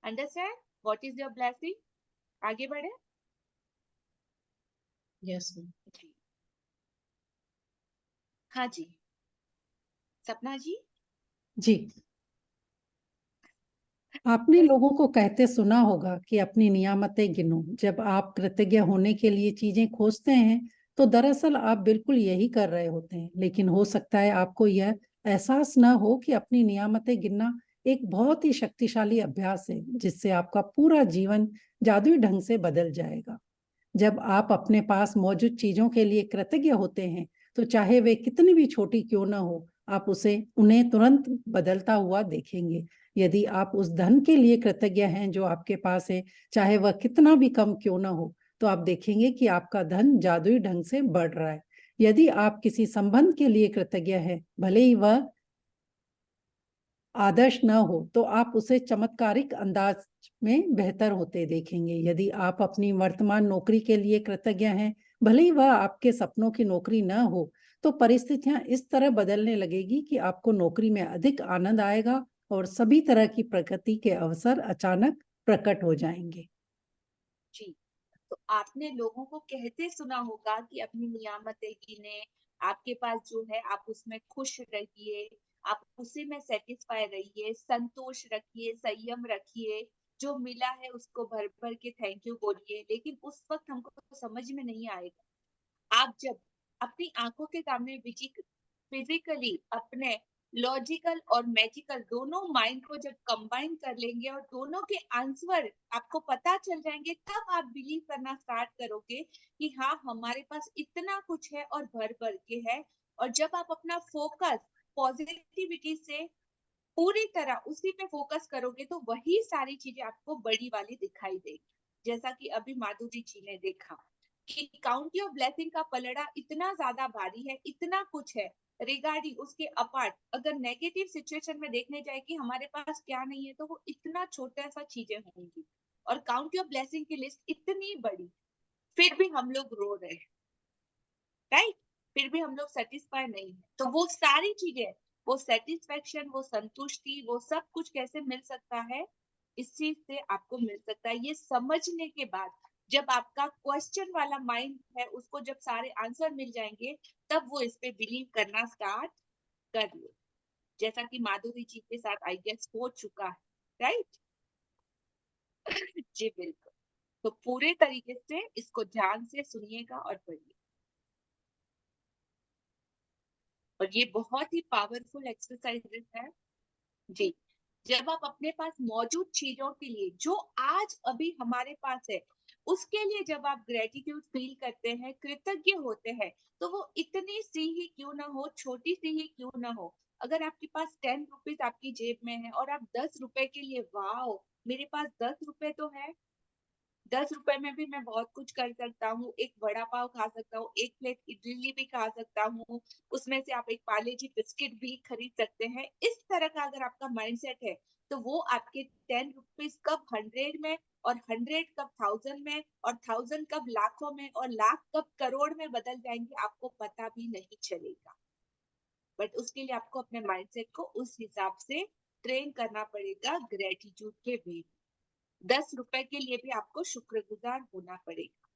Understand what is your blessing? आगे बढ़े। यस जी हाँ जी, सपना जी। जी, आपने लोगों को कहते सुना होगा कि अपनी नियामतें गिनो। जब आप कृतज्ञ होने के लिए चीजें खोजते हैं तो दरअसल आप बिल्कुल यही कर रहे होते हैं, लेकिन हो सकता है आपको यह एहसास न हो कि अपनी नियामतें गिनना एक बहुत ही शक्तिशाली अभ्यास है जिससे आपका पूरा जीवन जादुई ढंग से बदल जाएगा। जब आप अपने पास मौजूद चीजों के लिए कृतज्ञ होते हैं तो चाहे वे कितनी भी छोटी क्यों न हो, आप उन्हें तुरंत बदलता हुआ देखेंगे। यदि आप उस धन के लिए कृतज्ञ हैं जो आपके पास है, चाहे वह कितना भी कम क्यों न हो, तो आप देखेंगे कि आपका धन जादुई ढंग से बढ़ रहा है। यदि आप किसी संबंध के लिए कृतज्ञ हैं, भले ही वह आदर्श न हो, तो आप उसे चमत्कारिक अंदाज में बेहतर होते देखेंगे। यदि आप अपनी वर्तमान नौकरी के लिए कृतज्ञ हैं, भले ही वह आपके सपनों की नौकरी न हो, तो परिस्थितियां इस तरह बदलने लगेगी कि आपको नौकरी में अधिक आनंद आएगा और सभी तरह की प्रगति के अवसर अचानक प्रकट हो जाएंगे। जी, तो आपने लोगों को कहते सुना होगा कि अपनी नियामतें गिने, आपके पास जो है आप उसमें खुश रहिए, आप उसी में सेटिस्फाई रहिए, संतोष रखिए, संयम रखिए, जो मिला है उसको भर भर के थैंक यू बोलिए। लेकिन उस वक्त हमको तो समझ में नहीं आएगा। आप जब अपनी आंखों के सामने फिजिकली अपने लॉजिकल और मैजिकल दोनों माइंड को जब कंबाइन कर लेंगे और दोनों के आंसर आपको पता चल जाएंगे, तब आप बिलीव करना स्टार्ट करोगे कि हाँ हमारे पास इतना कुछ है और भर भर के है। और जब आप अपना फोकस पॉजिटिविटी से पूरी तरह उसी पे फोकस करोगे तो वही सारी चीजें आपको बड़ी वाली दिखाई देगी। जैसा कि अभी माधुरी जी ने देखा कि काउंटी ऑफ ब्लेसिंग का पलड़ा इतना ज्यादा भारी है, इतना कुछ है रिगार्डिंग उसके अपार्ट। अगर नेगेटिव सिचुएशन में देखने जाए कि हमारे पास क्या नहीं है, तो वो इतना छोटा सा चीजें होंगी, और काउंटी ऑफ ब्लेसिंग की लिस्ट इतनी बड़ी, फिर भी हम लोग रो रहे हैं, राइट? फिर भी हम लोग सेटिस्फाई नहीं है। तो वो सारी चीजें, वो सेटिस्फेक्शन, वो संतुष्टि, वो सब कुछ कैसे मिल सकता है? इस चीज से आपको मिल सकता है। ये समझने के बाद जब आपका क्वेश्चन वाला माइंड है, उसको जब सारे आंसर मिल जाएंगे, तब वो इस पे बिलीव करना स्टार्ट कर लो, जैसा कि माधुरी जी के साथ आई गेस हो चुका है, राइट? जी बिल्कुल। तो पूरे तरीके से इसको ध्यान से सुनिएगा और पढ़िए। और ये बहुत ही पावरफुल एक्सरसाइजेस है जी। जब आप अपने पास मौजूद चीजों के लिए, जो आज अभी हमारे पास है, उसके लिए जब आप ग्रेटिट्यूड फील करते हैं, कृतज्ञ होते हैं, तो वो इतनी सी ही क्यों ना हो, छोटी सी ही क्यों ना हो। अगर आपके पास 10 रुपीज आपकी जेब में है और आप 10 रुपए के लिए, वाह मेरे पास 10 रुपए तो है, 10 रुपए में भी मैं बहुत कुछ कर सकता हूँ, एक वड़ा पाव खा सकता हूँ, एक प्लेट इडली भी खा सकता हूँ, उसमें से आप एक पार्ले जी बिस्किट भी खरीद सकते हैं। इस तरह का अगर आपका माइंडसेट है, तो वो आपके 10 रुपीज कब 100 में, और 100 कब 1000 में, और 1000 कब लाखों में, और लाख कब करोड़ में बदल जाएंगे, आपको पता भी नहीं चलेगा। बट उसके लिए आपको अपने माइंडसेट को उस हिसाब से ट्रेन करना पड़ेगा, ग्रेटिट्यूड के वे। 10 रुपए के लिए भी आपको शुक्रगुजार होना पड़ेगा।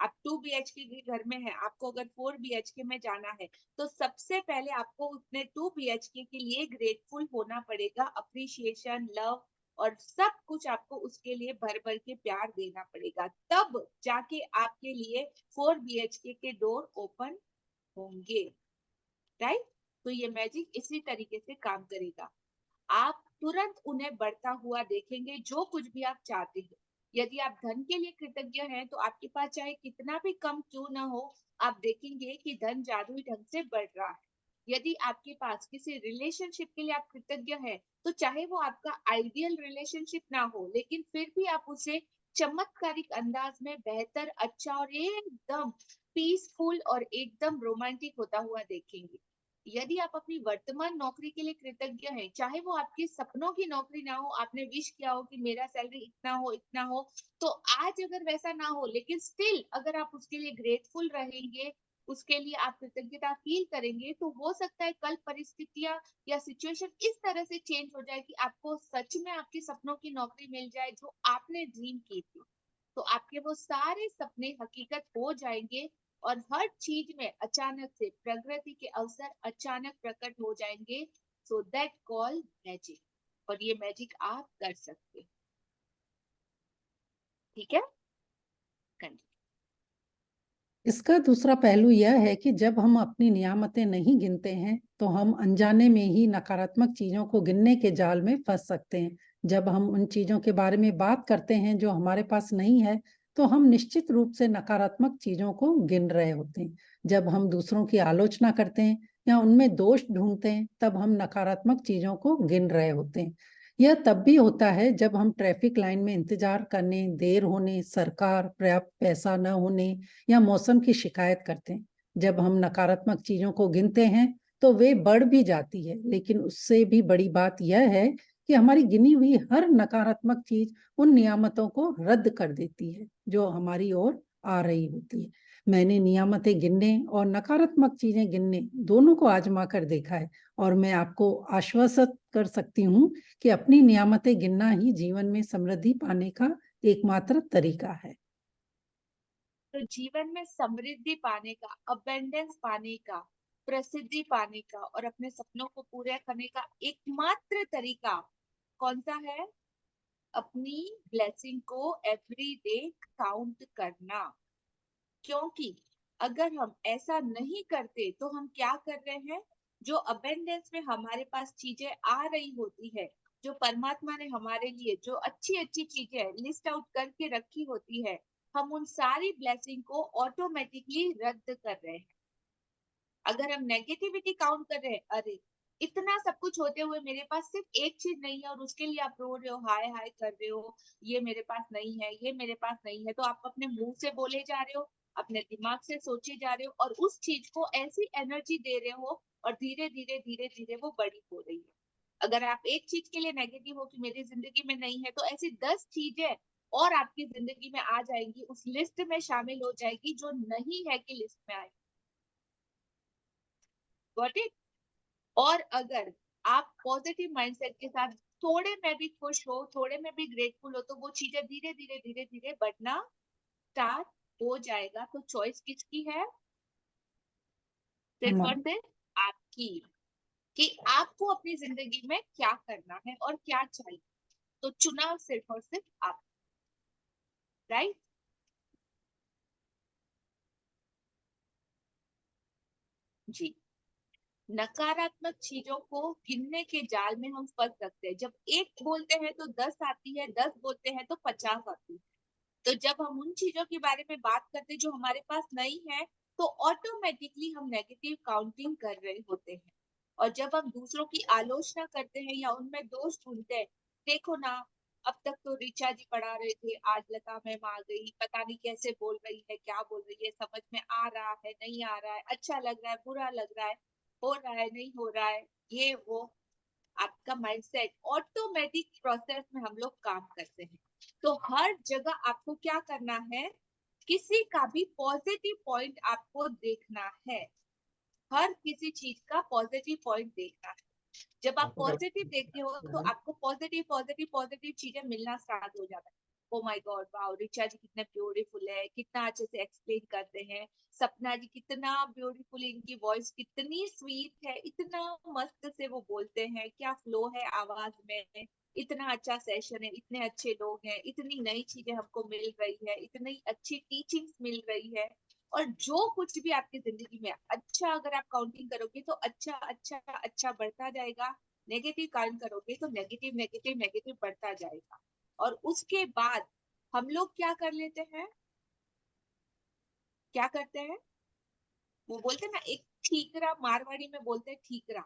आप 2 BHK के घर में है, आपको अगर 4 BHK में जाना है, तो सबसे पहले आपको उतने 2 BHK के लिए ग्रेटफुल होना पड़ेगा, अप्रिशिएशन, लव और सब कुछ आपको उसके लिए भर भर के प्यार देना पड़ेगा, तब जाके आपके लिए 4 BHK के डोर ओपन होंगे, राइट? तो ये मैजिक इसी तरीके से काम करेगा। आप तुरंत उन्हें बढ़ता हुआ देखेंगे, जो कुछ भी आप चाहते हैं। यदि आप धन के लिए कृतज्ञ हैं, तो आपके पास चाहे कितना भी कम क्यों ना हो, आप देखेंगे कि धन जादुई ढंग से बढ़ रहा है। यदि आपके पास किसी रिलेशनशिप के लिए आप कृतज्ञ हैं, तो चाहे वो आपका आइडियल रिलेशनशिप ना हो, लेकिन फिर भी आप उसे चमत्कारिक अंदाज में बेहतर, अच्छा और एकदम पीसफुल और एकदम रोमांटिक होता हुआ देखेंगे। यदि आप अपनी वर्तमान नौकरी के लिए कृतज्ञ हैं, चाहे वो आपके सपनों की नौकरी ना हो, आपने विश किया हो कि मेरा सैलरी इतना हो, तो आज अगर वैसा ना हो, लेकिन स्टिल अगर आप उसके लिए ग्रेटफुल रहेंगे, उसके लिए आप कृतज्ञता फील करेंगे, तो हो सकता है कल परिस्थितियां या सिचुएशन इस तरह से चेंज हो जाए कि आपको सच में आपके सपनों की नौकरी मिल जाए, जो आपने ड्रीम की थी। तो आपके वो सारे सपने हकीकत हो जाएंगे, और हर चीज में अचानक से प्रगति के अवसर अचानक प्रकट हो जाएंगे। सो दैट कॉल मैजिक, और ये मैजिक आप कर सकते हैं। ठीक है, कंटिन्यू। इसका दूसरा पहलू यह है कि जब हम अपनी नियामतें नहीं गिनते हैं, तो हम अनजाने में ही नकारात्मक चीजों को गिनने के जाल में फंस सकते हैं। जब हम उन चीजों के बारे में बात करते हैं जो हमारे पास नहीं है, तो हम निश्चित रूप से नकारात्मक चीजों को गिन रहे होते हैं। जब हम दूसरों की आलोचना करते हैं या उनमें दोष ढूंढते हैं, तब हम नकारात्मक चीजों को गिन रहे होते हैं। यह तब भी होता है जब हम ट्रैफिक लाइन में इंतजार करने, देर होने, सरकार पर्याप्त पैसा न होने या मौसम की शिकायत करते हैं। जब हम नकारात्मक चीजों को गिनते हैं, तो वे बढ़ भी जाती है, लेकिन उससे भी बड़ी बात यह है कि हमारी गिनी हुई हर नकारात्मक चीज उन नियामतों को रद्द कर देती है जो हमारी ओर आ रही होती है। मैंने नियामतें गिनने और नकारात्मक चीजें गिनने दोनों को आजमा कर देखा है, और मैं आपको आश्वस्त कर सकती हूँ कि अपनी नियामतें गिनना ही जीवन में समृद्धि पाने का एकमात्र तरीका है। तो जीवन में समृद्धि पाने का, अबेंडेंस पाने का, प्रसिद्धि पाने का और अपने सपनों को पूरे करने का एकमात्र तरीका कौन सा है? अपनी ब्लेसिंग को एवरी डे काउंट करना। क्योंकि अगर हम ऐसा नहीं करते, तो हम क्या कर रहे हैं? जो अबेंडेंस में हमारे पास चीजें आ रही होती है, जो परमात्मा ने हमारे लिए जो अच्छी अच्छी चीजें लिस्ट आउट करके रखी होती है, हम उन सारी ब्लेसिंग को ऑटोमेटिकली रद्द कर रहे हैं। अगर हम नेगेटिविटी काउंट कर रहे हैं, अरे इतना सब कुछ होते हुए मेरे पास सिर्फ एक चीज नहीं है और उसके लिए आप रो रहे हो, हाय हाय कर रहे हो, ये मेरे पास नहीं है, ये मेरे पास नहीं है। तो आप अपने मुंह से बोले जा रहे हो, अपने दिमाग से सोचे जा रहे हो और उस चीज को ऐसी एनर्जी दे रहे हो और धीरे धीरे धीरे धीरे वो बड़ी हो रही है। अगर आप एक चीज के लिए नेगेटिव हो कि मेरी जिंदगी में नहीं है, तो ऐसी 10 चीजें और आपकी जिंदगी में आ जाएंगी, उस लिस्ट में शामिल हो जाएगी जो नहीं है कि लिस्ट में आएगी। Got it? और अगर आप पॉजिटिव माइंडसेट के साथ थोड़े में भी खुश हो, थोड़े में भी ग्रेटफुल हो, तो वो चीजें धीरे धीरे धीरे धीरे बढ़ना स्टार्ट हो जाएगा। तो चॉइस किसकी है? सिर्फ और हमारी। सिर्फ आपकी, कि आपको अपनी जिंदगी में क्या करना है और क्या चाहिए। तो चुनाव सिर्फ और सिर्फ आप, राइट? जी। नकारात्मक चीजों को गिनने के जाल में हम फंस सकते हैं। जब एक बोलते हैं तो 10 आती है, 10 बोलते हैं तो 50 आती है। तो जब हम उन चीजों के बारे में बात करते हैं जो हमारे पास नहीं है, तो ऑटोमेटिकली हम नेगेटिव काउंटिंग कर रहे होते हैं। और जब हम दूसरों की आलोचना करते हैं या उनमें दोष ढूंढते हैं, देखो ना, अब तक तो ऋचा जी पढ़ा रहे थे, आज लता मैम आ गई, पता नहीं कैसे बोल रही है, क्या बोल रही है, समझ में आ रहा है नहीं आ रहा है, अच्छा लग रहा है बुरा लग रहा है, हो रहा है नहीं हो रहा है, ये वो। आपका माइंडसेट ऑटोमेटिक प्रोसेस में हम लोग काम करते हैं। तो हर जगह आपको क्या करना है? किसी का भी पॉजिटिव पॉइंट आपको देखना है। हर किसी चीज का पॉजिटिव पॉइंट देखना है। जब आप पॉजिटिव देखते हो तो आपको पॉजिटिव पॉजिटिव पॉजिटिव चीजें मिलना स्टार्ट हो जाता है। Oh my god, wow, Richa ji कितने ब्यूटीफुल है, कितना अच्छे से एक्सप्लेन करते हैं, सपना जी कितना ब्यूटीफुल, इनकी वॉइस कितनी स्वीट है, इतना मस्त से वो बोलते हैं, क्या फ्लो है आवाज में, इतना अच्छा सेशन है, इतने अच्छे लोग हैं, इतनी नई चीजें हमको मिल रही है, इतनी अच्छी टीचिंग्स मिल रही है। और जो कुछ भी आपकी जिंदगी में अच्छा, अगर आप काउंटिंग करोगे तो अच्छा अच्छा अच्छा बढ़ता जाएगा, नेगेटिव काउंट करोगे तो नेगेटिव नेगेटिव नेगेटिव बढ़ता जाएगा। और उसके बाद हम लोग क्या कर लेते हैं? क्या करते हैं? वो बोलते हैं ना, एक ठीकरा, मारवाड़ी में बोलते हैं ठीकरा,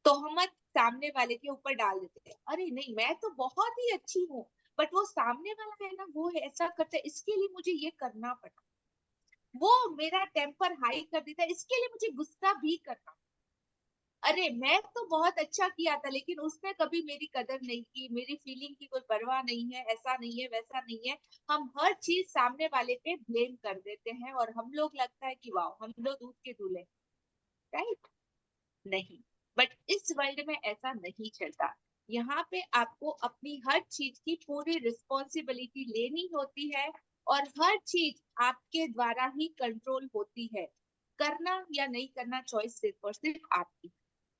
तो हम सामने वाले के ऊपर डाल देते हैं। अरे नहीं, मैं तो बहुत ही अच्छी हूँ, बट वो सामने वाला है ना, वो ऐसा करता है, इसके लिए मुझे ये करना पड़ा, वो मेरा टेम्पर हाई कर देता है, इसके लिए मुझे गुस्सा भी करना। अरे मैं तो बहुत अच्छा किया था, लेकिन उसने कभी मेरी कदर नहीं की, मेरी फीलिंग की कोई परवाह नहीं है, ऐसा नहीं है वैसा नहीं है। हम हर चीज सामने वाले पे ब्लेम कर देते हैं और हम लोग लगता है कि वाह, हम लोग दूध के दूल्हे, राइट? नहीं, बट इस वर्ल्ड में ऐसा नहीं चलता। यहाँ पे आपको अपनी हर चीज की पूरी रिस्पॉन्सिबिलिटी लेनी होती है और हर चीज आपके द्वारा ही कंट्रोल होती है। करना या नहीं करना चॉइस सिर्फ और सिर्फ आपकी।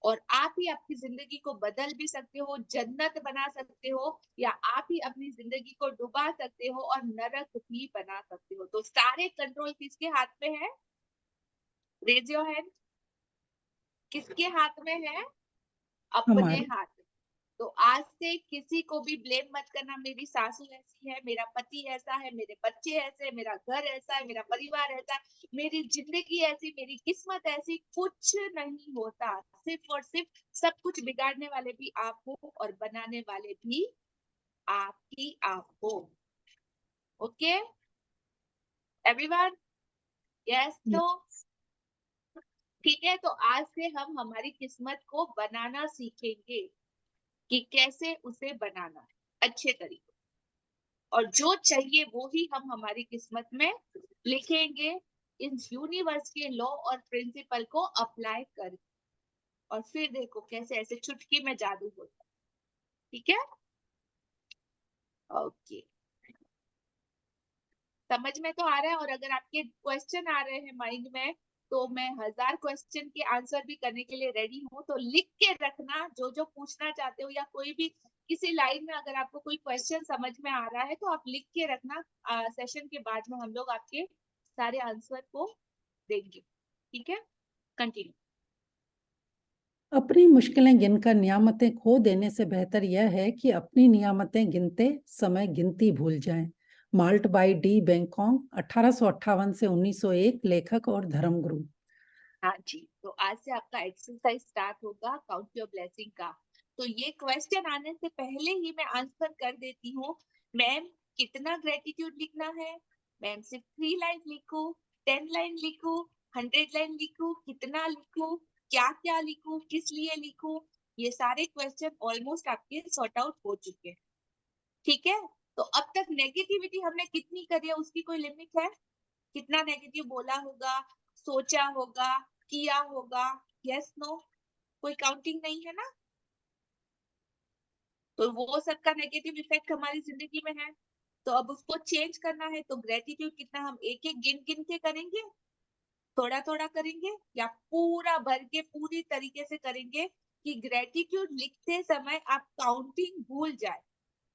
और आप ही आपकी जिंदगी को बदल भी सकते हो, जन्नत बना सकते हो, या आप ही अपनी जिंदगी को डुबा सकते हो और नरक भी बना सकते हो। तो सारे कंट्रोल किसके हाथ में है? Raise your hand. किसके हाथ में है? अपने हमारे। हाथ में। तो आज से किसी को भी ब्लेम मत करना, मेरी सासू ऐसी है, मेरा पति ऐसा है, मेरे बच्चे ऐसे है, मेरा घर ऐसा है, मेरा परिवार ऐसा है, मेरी जिंदगी ऐसी, मेरी किस्मत ऐसी। कुछ नहीं होता, सिर्फ और सिर्फ सब कुछ बिगाड़ने वाले भी आप हो और बनाने वाले भी आप ही आप हो। Okay everyone? यस। तो ठीक है, तो आज से हम हमारी किस्मत को बनाना सीखेंगे कि कैसे उसे बनाना है अच्छे तरीके, और जो चाहिए वो ही हम हमारी किस्मत में लिखेंगे, इस यूनिवर्स के लॉ और प्रिंसिपल को अप्लाई कर। और फिर देखो कैसे ऐसे चुटकी में जादू होता है। ठीक है? ओके, समझ में तो आ रहा है? और अगर आपके क्वेश्चन आ रहे हैं माइंड में, तो मैं 1000 क्वेश्चन के आंसर भी करने के लिए रेडी हूँ। तो लिख के रखना जो जो पूछना चाहते हो, या कोई भी किसी लाइन में अगर आपको कोई क्वेश्चन समझ में आ रहा है तो आप लिख के रखना। सेशन के बाद में हम लोग आपके सारे आंसर को देंगे। ठीक है, कंटिन्यू। अपनी मुश्किलें गिनकर नियामतें खो देने से बेहतर यह है कि अपनी नियामतें गिनते समय गिनती भूल जाएं। माल्ट बाय डी बैंकॉक, 1858 से 1901, लेखक और धर्मगुरु। हाँ जी, तो आज से आपका एक्सरसाइज स्टार्ट होगा काउंट योर ब्लेसिंग का। तो ये क्वेश्चन आने से पहले ही मैं आंसर कर देती हूँ। मैम कितना ग्रेटिट्यूड लिखना है? मैम सिर्फ 3 लाइन लिखूं, 10 लाइन लिखूं, 100 लाइन लिखूं, कितना लिखूं, क्या क्या लिखूं, किस लिए लिखूं? ये सारे क्वेश्चन ऑलमोस्ट आपके सॉर्ट आउट हो चुके हैं। ठीक है, तो अब तक नेगेटिविटी हमने कितनी करी है उसकी कोई लिमिट है? कितना नेगेटिव बोला होगा, सोचा होगा, किया होगा? यस नो, कोई काउंटिंग नहीं है ना? तो वो सबका नेगेटिव इफेक्ट हमारी जिंदगी में है। तो अब उसको चेंज करना है, तो ग्रेटिट्यूड कितना हम एक एक गिन गिन के करेंगे, थोड़ा थोड़ा करेंगे, या पूरा भर के पूरी तरीके से करेंगे कि ग्रेटिट्यूड लिखते समय आप काउंटिंग भूल जाए।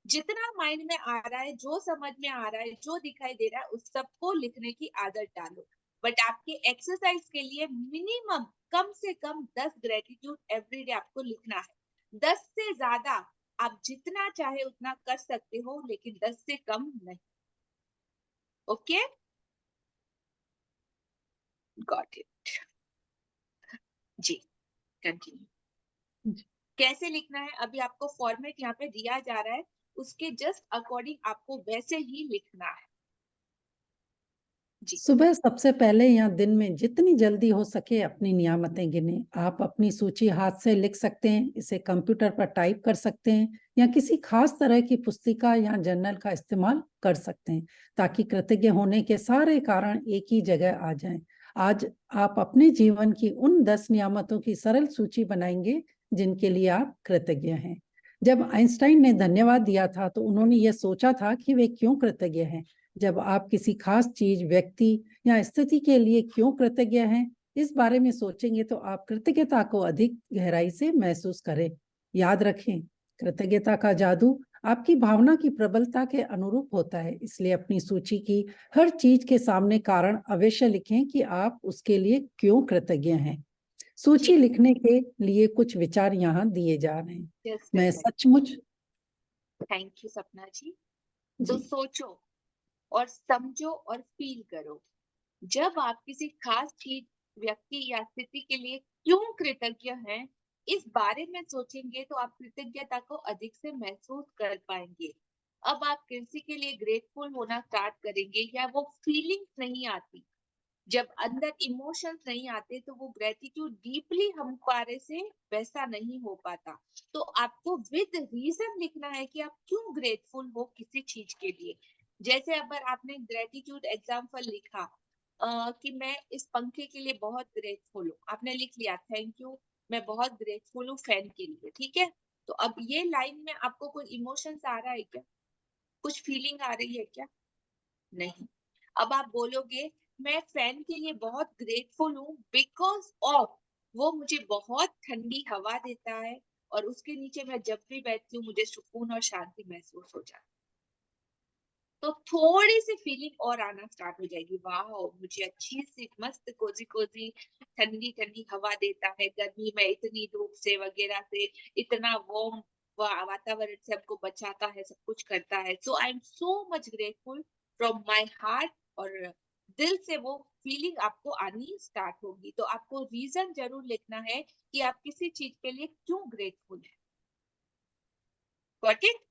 जितना माइंड में आ रहा है, जो समझ में आ रहा है, जो दिखाई दे रहा है, उस सबको लिखने की आदत डालो। बट आपके एक्सरसाइज के लिए मिनिमम कम से कम 10 ग्रेटिट्यूड एवरीडे आपको लिखना है। 10 से ज्यादा आप जितना चाहे उतना कर सकते हो, लेकिन 10 से कम नहीं। ओके, गॉट इट जी, कंटिन्यू। जी। कैसे लिखना है अभी आपको फॉर्मेट यहाँ पे दिया जा रहा है, उसके जस्ट अकॉर्डिंग आपको वैसे ही लिखना है जी। सुबह सबसे पहले या दिन में जितनी जल्दी हो सके अपनी नियामतें गिने। आप अपनी सूची हाथ से लिख सकते हैं, इसे कंप्यूटर पर टाइप कर सकते हैं या किसी खास तरह की पुस्तिका या जर्नल का इस्तेमाल कर सकते हैं, ताकि कृतज्ञ होने के सारे कारण एक ही जगह आ जाएं। आज आप अपने जीवन की उन 10 नियामतों की सरल सूची बनाएंगे जिनके लिए आप कृतज्ञ हैं। जब आइंस्टाइन ने धन्यवाद दिया था तो उन्होंने यह सोचा था कि वे क्यों कृतज्ञ हैं। जब आप किसी खास चीज, व्यक्ति या स्थिति के लिए क्यों कृतज्ञ हैं, इस बारे में सोचेंगे तो आप कृतज्ञता को अधिक गहराई से महसूस करें। याद रखें, कृतज्ञता का जादू आपकी भावना की प्रबलता के अनुरूप होता है। इसलिए अपनी सूची की हर चीज के सामने कारण अवश्य लिखें कि आप उसके लिए क्यों कृतज्ञ हैं। सूची लिखने के लिए कुछ विचार यहाँ दिए जा रहे हैं। मैं सचमुच थैंक यू सपना जी। तो सोचो और समझो और फील करो। जब आप किसी खास चीज, व्यक्ति या स्थिति के लिए क्यों कृतज्ञ हैं, इस बारे में सोचेंगे तो आप कृतज्ञता को अधिक से महसूस कर पाएंगे। अब आप किसी के लिए ग्रेटफुल होना स्टार्ट करेंगे या वो फीलिंग्स नहीं आती, जब अंदर इमोशंस नहीं आते तो वो ग्रेटिट्यूड डीपली हमारे से वैसा नहीं हो पाता। तो आपको विद रीजन लिखना है कि आप क्यों ग्रेटफुल हो किसी चीज के लिए। जैसे अगर आपने ग्रेटिट्यूड एग्जाम्पल लिखा कि मैं इस पंखे के लिए बहुत ग्रेटफुल हूँ, आपने लिख लिया थैंक यू, मैं बहुत ग्रेटफुल हूँ फैन के लिए, ठीक है। तो अब ये लाइन में आपको कोई इमोशंस आ रहा है क्या? कुछ फीलिंग आ रही है क्या? नहीं। अब आप बोलोगे मैं फैन के लिए बहुत ग्रेटफुल हूँ बिकॉज ऑफ वो मुझे बहुत ठंडी हवा देता है और उसके नीचे मैं जब भी बैठती हूँ मुझे सुकून और शांति महसूस हो जाती है। तो थोड़ी सी फीलिंग और आना स्टार्ट हो जाएगी, वाह मुझे अच्छी सी मस्त कोजी कोजी ठंडी ठंडी हवा देता है, गर्मी में इतनी धूप से वगैरह से इतना वार्म वातावरण से हमको बचाता है, सब कुछ करता है। So I am so much grateful from my heart, और दिल से वो फीलिंग आपको आनी स्टार्ट होगी। तो आपको रीजन जरूर लिखना है कि आप किसी चीज के लिए क्यों ग्रेटफुल है। Got it?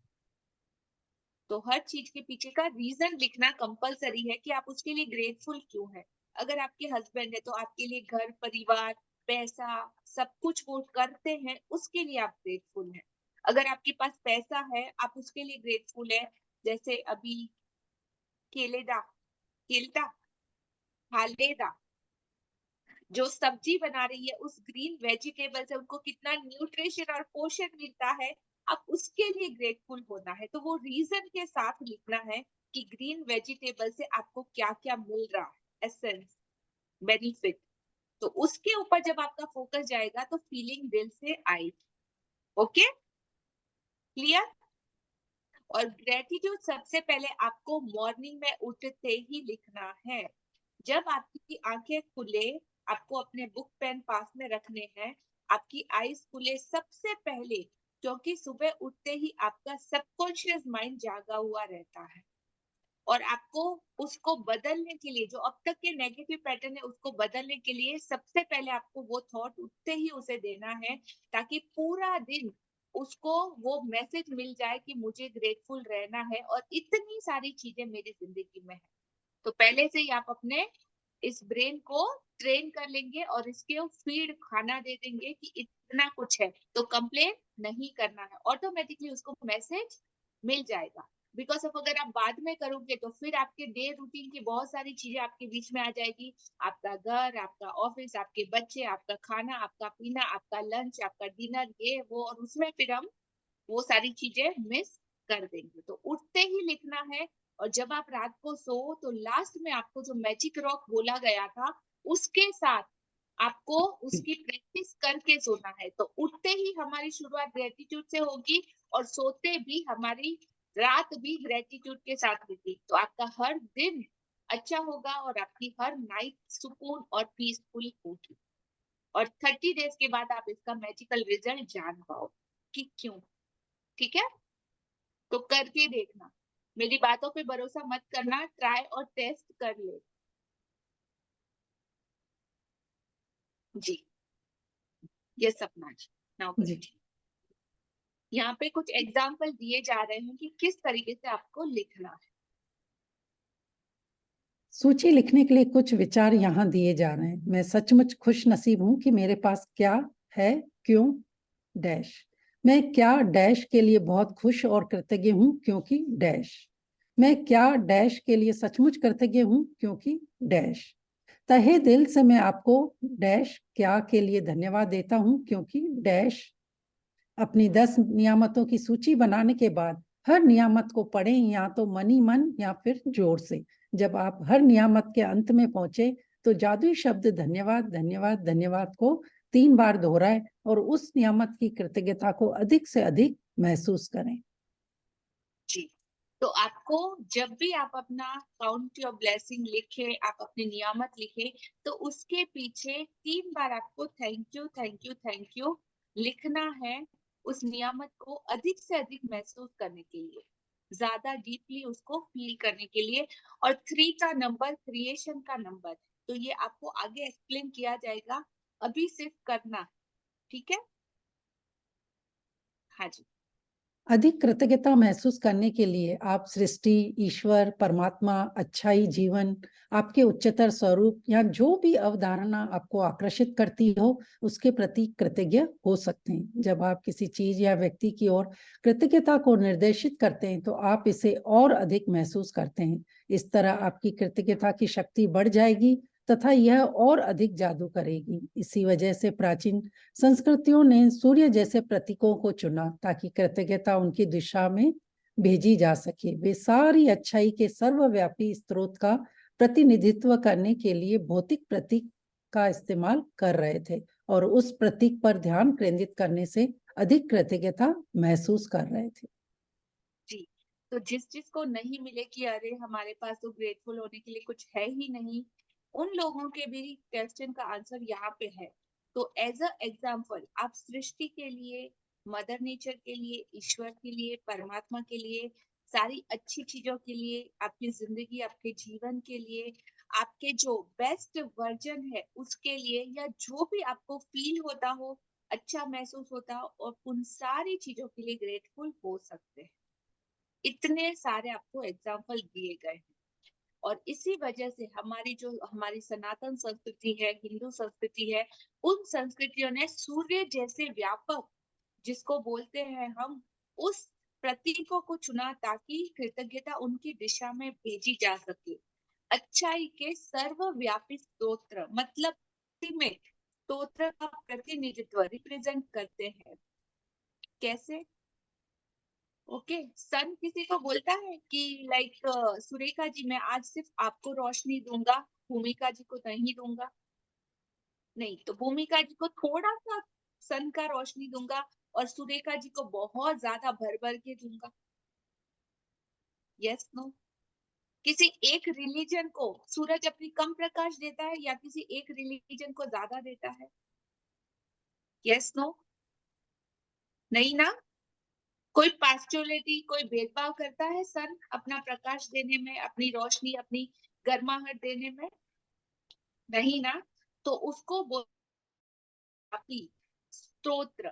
तो हर चीज के पीछे का रीजन लिखना कंपलसरी है कि आप उसके लिए ग्रेटफुल क्यों है। अगर आपके हस्बैंड है तो आपके लिए घर, परिवार, पैसा, सब कुछ वो करते हैं, उसके लिए आप ग्रेटफुल हैं। अगर आपके पास पैसा है आप उसके लिए ग्रेटफुल है। जैसे अभी केलेदा, केलदा, हालेदा जो सब्जी बना रही है, उस ग्रीन वेजिटेबल से उनको कितना न्यूट्रिशन और पोषण मिलता है, अब उसके लिए ग्रेटफुल होना है। तो वो रीजन के साथ लिखना है कि ग्रीन वेजिटेबल से आपको क्या क्या मिल रहा है, एसेंस, बेनिफिट। तो उसके ऊपर जब आपका फोकस जाएगा तो फीलिंग दिल से आएगी। Okay, clear? और ग्रेटिट्यूड सबसे पहले आपको मॉर्निंग में उठते ही लिखना है। जब आपकी आंखें खुले, आपको अपने बुक पेन पास में रखने हैं, आपकी आईज खुले सबसे पहले, क्योंकि सुबह उठते ही आपका सबकॉन्शियस माइंड जागा हुआ रहता है और आपको उसको बदलने के लिए, जो अब तक के नेगेटिव पैटर्न है उसको बदलने के लिए सबसे पहले आपको वो थॉट उठते ही उसे देना है, ताकि पूरा दिन उसको वो मैसेज मिल जाए कि मुझे ग्रेटफुल रहना है और इतनी सारी चीजें मेरी जिंदगी में है। तो पहले से ही आप अपने इस ब्रेन को ट्रेन कर लेंगे और इसके फीड खाना दे देंगे कि इतना कुछ है, तो कंप्लेन नहीं करना है, ऑटोमेटिकली उसको मैसेज मिल जाएगा। बिकॉज ऑफ अगर आप बाद में करोगे तो फिर आपके डे रूटीन की बहुत सारी चीजें आपके बीच में आ जाएगी, आपका घर, आपका ऑफिस, आपके बच्चे, आपका खाना, आपका पीना, आपका लंच, आपका डिनर, ये वो, और उसमें फिर हम वो सारी चीजें मिस कर देंगे। तो उठते ही लिखना है, और जब आप रात को सो तो लास्ट में आपको जो मैजिक रॉक बोला गया था उसके साथ आपको उसकी प्रैक्टिस करके सोना है। तो उठते ही हमारी शुरुआत ग्रेटिट्यूड से होगी और सोते भी हमारी रात भी ग्रेटिट्यूड के साथ होगी। तो आपका हर दिन अच्छा होगा और आपकी हर नाइट सुकून और पीसफुल होगी, और 30 डेज के बाद आप इसका मैजिकल रिजल्ट जान पाओ कि क्यों। ठीक है, तो करके देखना, मेरी बातों पे भरोसा मत करना, ट्राई और टेस्ट कर ले। जी, ये सपना जी। नाउ जी। यहाँ पे कुछ एग्जाम्पल दिए जा रहे हैं कि किस तरीके से आपको लिखना है। सूची लिखने के लिए कुछ विचार यहाँ दिए जा रहे हैं। मैं सचमुच खुश नसीब हूँ कि मेरे पास क्या है, क्यों डैश। मैं क्या डैश के लिए बहुत खुश और कृतज्ञ हूँ क्योंकि डैश। मैं क्या डैश के लिए सचमुच कृतज्ञ हूँ क्योंकि डैश। तहे दिल से मैं आपको डैश क्या के लिए धन्यवाद देता हूँ क्योंकि डैश। अपनी 10 नियामतों की सूची बनाने के बाद हर नियामत को पढ़ें, या तो मनी मन या फिर जोर से। जब आप हर नियामत के अंत में पहुंचे तो जादुई शब्द धन्यवाद धन्यवाद धन्यवाद को 3 बार दोहराएं और उस नियामत की कृतज्ञता को अधिक से अधिक महसूस करें। जी, तो आपको जब भी आप अपना काउंट योर ब्लेसिंग लिखे, आप अपने नियामत लिखे, तो उसके पीछे 3 बार आपको thank you thank you thank you लिखना है, उस नियामत को अधिक से अधिक महसूस करने के लिए, ज्यादा डीपली उसको फील करने के लिए। और 3 का नंबर क्रिएशन का नंबर है, तो ये आपको आगे एक्सप्लेन किया जाएगा, अभी सिर्फ करना है। ठीक है, हाँ जी। अधिक कृतज्ञता महसूस करने के लिए आप सृष्टि, ईश्वर, परमात्मा, अच्छाई, जीवन, आपके उच्चतर स्वरूप या जो भी अवधारणा आपको आकर्षित करती हो उसके प्रति कृतज्ञ हो सकते हैं। जब आप किसी चीज या व्यक्ति की ओर कृतज्ञता को निर्देशित करते हैं तो आप इसे और अधिक महसूस करते हैं। इस तरह आपकी कृतज्ञता की शक्ति बढ़ जाएगी तथा यह और अधिक जादू करेगी। इसी वजह से प्राचीन संस्कृतियों ने सूर्य जैसे प्रतीकों को चुना ताकि कृतज्ञता उनकी दिशा में भेजी जा सके। वे सारी अच्छाई के सर्वव्यापी स्रोत का प्रतिनिधित्व करने के लिए भौतिक प्रतीक का इस्तेमाल कर रहे थे और उस प्रतीक पर ध्यान केंद्रित करने से अधिक कृतज्ञता महसूस कर रहे थे। जी, तो जिस को नहीं मिले कि अरे हमारे पास तो ग्रेटफुल होने के लिए कुछ है ही नहीं, उन लोगों के भी क्वेश्चन का आंसर यहाँ पे है। तो एज अ एग्जाम्पल आप सृष्टि के लिए, मदर नेचर के लिए, ईश्वर के लिए, परमात्मा के लिए, सारी अच्छी चीजों के लिए, आपकी जिंदगी, आपके जीवन के लिए, आपके जो बेस्ट वर्जन है उसके लिए, या जो भी आपको फील होता हो, अच्छा महसूस होता हो, और उन सारी चीजों के लिए ग्रेटफुल हो सकते हैं। इतने सारे आपको एग्जाम्पल दिए गए हैं, और इसी वजह से हमारी सनातन संस्कृति है, हिंदू संस्कृति है, उन संस्कृतियों ने सूर्य जैसे व्यापक, जिसको बोलते हैं हम, उस प्रतीकों को चुना ताकि कृतज्ञता उनकी दिशा में भेजी जा सके। अच्छाई के सर्वव्यापी स्तोत्र, मतलब में स्तोत्र का प्रतिनिधित्व, रिप्रेजेंट करते हैं। कैसे? ओके, सन किसी को बोलता है कि लाइक सुरेखा जी मैं आज सिर्फ आपको रोशनी दूंगा, भूमिका जी को नहीं दूंगा। नहीं, तो भूमिका जी को थोड़ा सा सन का रोशनी दूंगा और सुरेखा जी को बहुत ज्यादा भर भर के दूंगा। Yes no? किसी एक रिलीजन को सूरज अपनी कम प्रकाश देता है या किसी एक रिलीजन को ज्यादा देता है? Yes no? नहीं ना? कोई पार्शियलिटी, कोई भेदभाव करता है सन अपना प्रकाश देने में, अपनी रोशनी, अपनी गर्माहट देने में? नहीं ना। तो उसको स्तोत्र,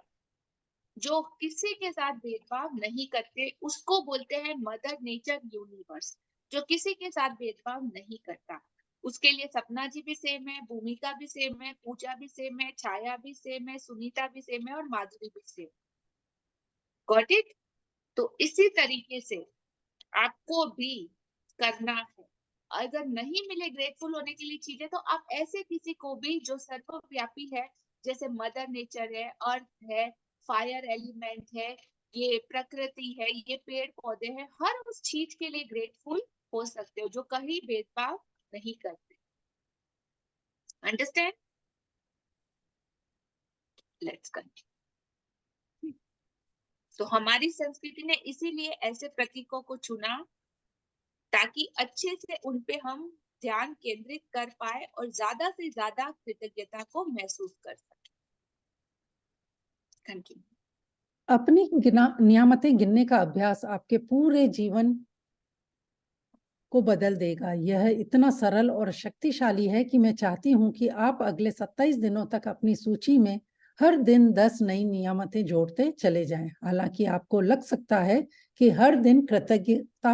जो किसी के साथ भेदभाव नहीं करते, उसको बोलते हैं मदर नेचर यूनिवर्स, जो किसी के साथ भेदभाव नहीं करता। उसके लिए सपना जी भी सेम है, भूमिका भी सेम है, पूजा भी सेम है, छाया भी सेम है, सुनीता भी सेम है और माधुरी भी सेम। Got it? तो इसी तरीके से आपको भी करना है। अगर नहीं मिले ग्रेटफुल होने के लिए चीजें, तो आप ऐसे किसी को भी जो सर्वव्यापी है, जैसे मदर नेचर है, अर्थ है, फायर एलिमेंट है, ये प्रकृति है, ये पेड़ पौधे हैं, हर उस चीज के लिए ग्रेटफुल हो सकते हो जो कहीं भेदभाव नहीं करते। अंडरस्टैंड? Let's continue. तो हमारी संस्कृति ने इसीलिए ऐसे प्रतीकों को चुना ताकि अच्छे से उन पे हम ध्यान केंद्रित कर पाए और ज्यादा से ज्यादा कृतज्ञता को महसूस कर सके। कंटिन्यू। अपनी नियामतें गिनने का अभ्यास आपके पूरे जीवन को बदल देगा। यह इतना सरल और शक्तिशाली है कि मैं चाहती हूं कि आप अगले 27 दिनों तक अपनी सूची में हर दिन 10 नई नियामतें जोड़ते चले जाएं। हालांकि आपको लग सकता है कि हर दिन कृतज्ञता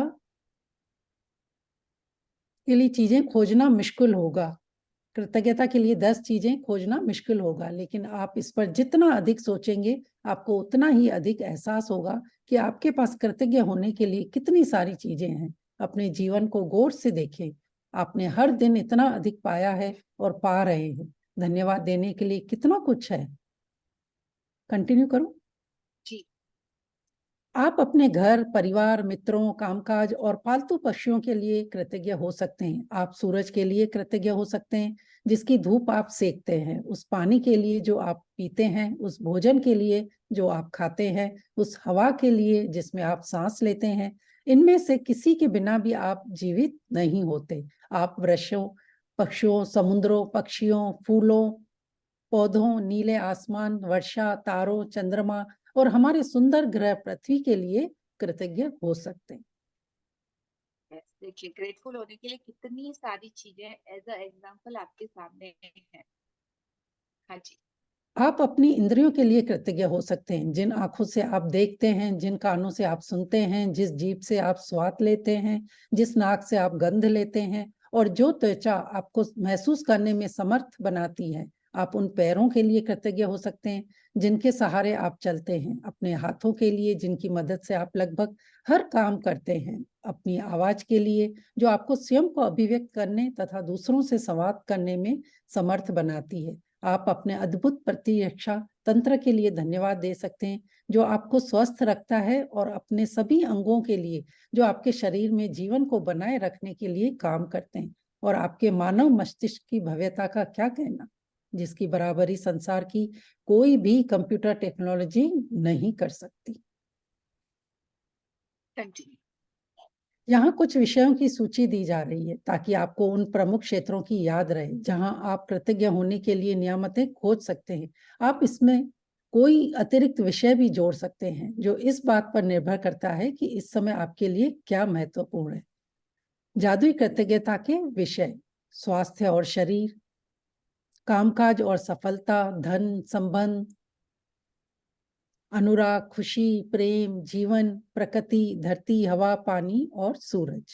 के लिए चीजें खोजना मुश्किल होगा, कृतज्ञता के लिए 10 चीजें खोजना मुश्किल होगा, लेकिन आप इस पर जितना अधिक सोचेंगे, आपको उतना ही अधिक एहसास होगा कि आपके पास कृतज्ञ होने के लिए कितनी सारी चीजें हैं। अपने जीवन को गौर से देखें। आपने हर दिन इतना अधिक पाया है और पा रहे हैं। धन्यवाद देने के लिए कितना कुछ है। कंटिन्यू करूं? जी। आप अपने घर, परिवार, मित्रों, कामकाज और पालतू पक्षियों के लिए कृतज्ञ हो सकते हैं। आप सूरज के लिए कृतज्ञ हो सकते हैं जिसकी धूप आप सेकते हैं, उस पानी के लिए जो आप पीते हैं, उस भोजन के लिए जो आप खाते हैं, उस हवा के लिए जिसमें आप सांस लेते हैं। इनमें से किसी के बिना भी आप जीवित नहीं होते। आप वृक्षों, पक्षियों, समुद्रों, पक्षियों, फूलों, पौधों, नीले आसमान, वर्षा, तारों, चंद्रमा और हमारे सुंदर ग्रह पृथ्वी के लिए कृतज्ञ हो सकते हैं। देखिए, ग्रेटफुल होने के लिए कितनी सारी चीजें एज अ एग्जांपल आपके सामने है। हाँ जी। आप अपनी इंद्रियों के लिए कृतज्ञ हो सकते हैं। जिन आंखों से आप देखते हैं, जिन कानों से आप सुनते हैं, जिस जीभ से आप स्वाद लेते हैं, जिस नाक से आप गंध लेते हैं और जो त्वचा आपको महसूस करने में समर्थ बनाती है। आप उन पैरों के लिए कृतज्ञ हो सकते हैं जिनके सहारे आप चलते हैं, अपने हाथों के लिए जिनकी मदद से आप लगभग हर काम करते हैं, अपनी आवाज के लिए जो आपको स्वयं को अभिव्यक्त करने तथा दूसरों से संवाद करने में समर्थ बनाती है। आप अपने अद्भुत प्रतिरक्षा तंत्र के लिए धन्यवाद दे सकते हैं जो आपको स्वस्थ रखता है और अपने सभी अंगों के लिए जो आपके शरीर में जीवन को बनाए रखने के लिए काम करते हैं। और आपके मानव मस्तिष्क की भव्यता का क्या कहना, जिसकी बराबरी संसार की कोई भी कंप्यूटर टेक्नोलॉजी नहीं कर सकती। कंटिन्यू। यहाँ कुछ विषयों की सूची दी जा रही है ताकि आपको उन प्रमुख क्षेत्रों की याद रहे जहां आप कृतज्ञ होने के लिए नियामतें खोज सकते हैं। आप इसमें कोई अतिरिक्त विषय भी जोड़ सकते हैं जो इस बात पर निर्भर करता है कि इस समय आपके लिए क्या महत्वपूर्ण है। जादुई कृतज्ञता के विषय: स्वास्थ्य और शरीर, कामकाज और सफलता, धन, संबंध, अनुराग, खुशी, प्रेम, जीवन, प्रकृति, धरती, हवा, पानी और सूरज,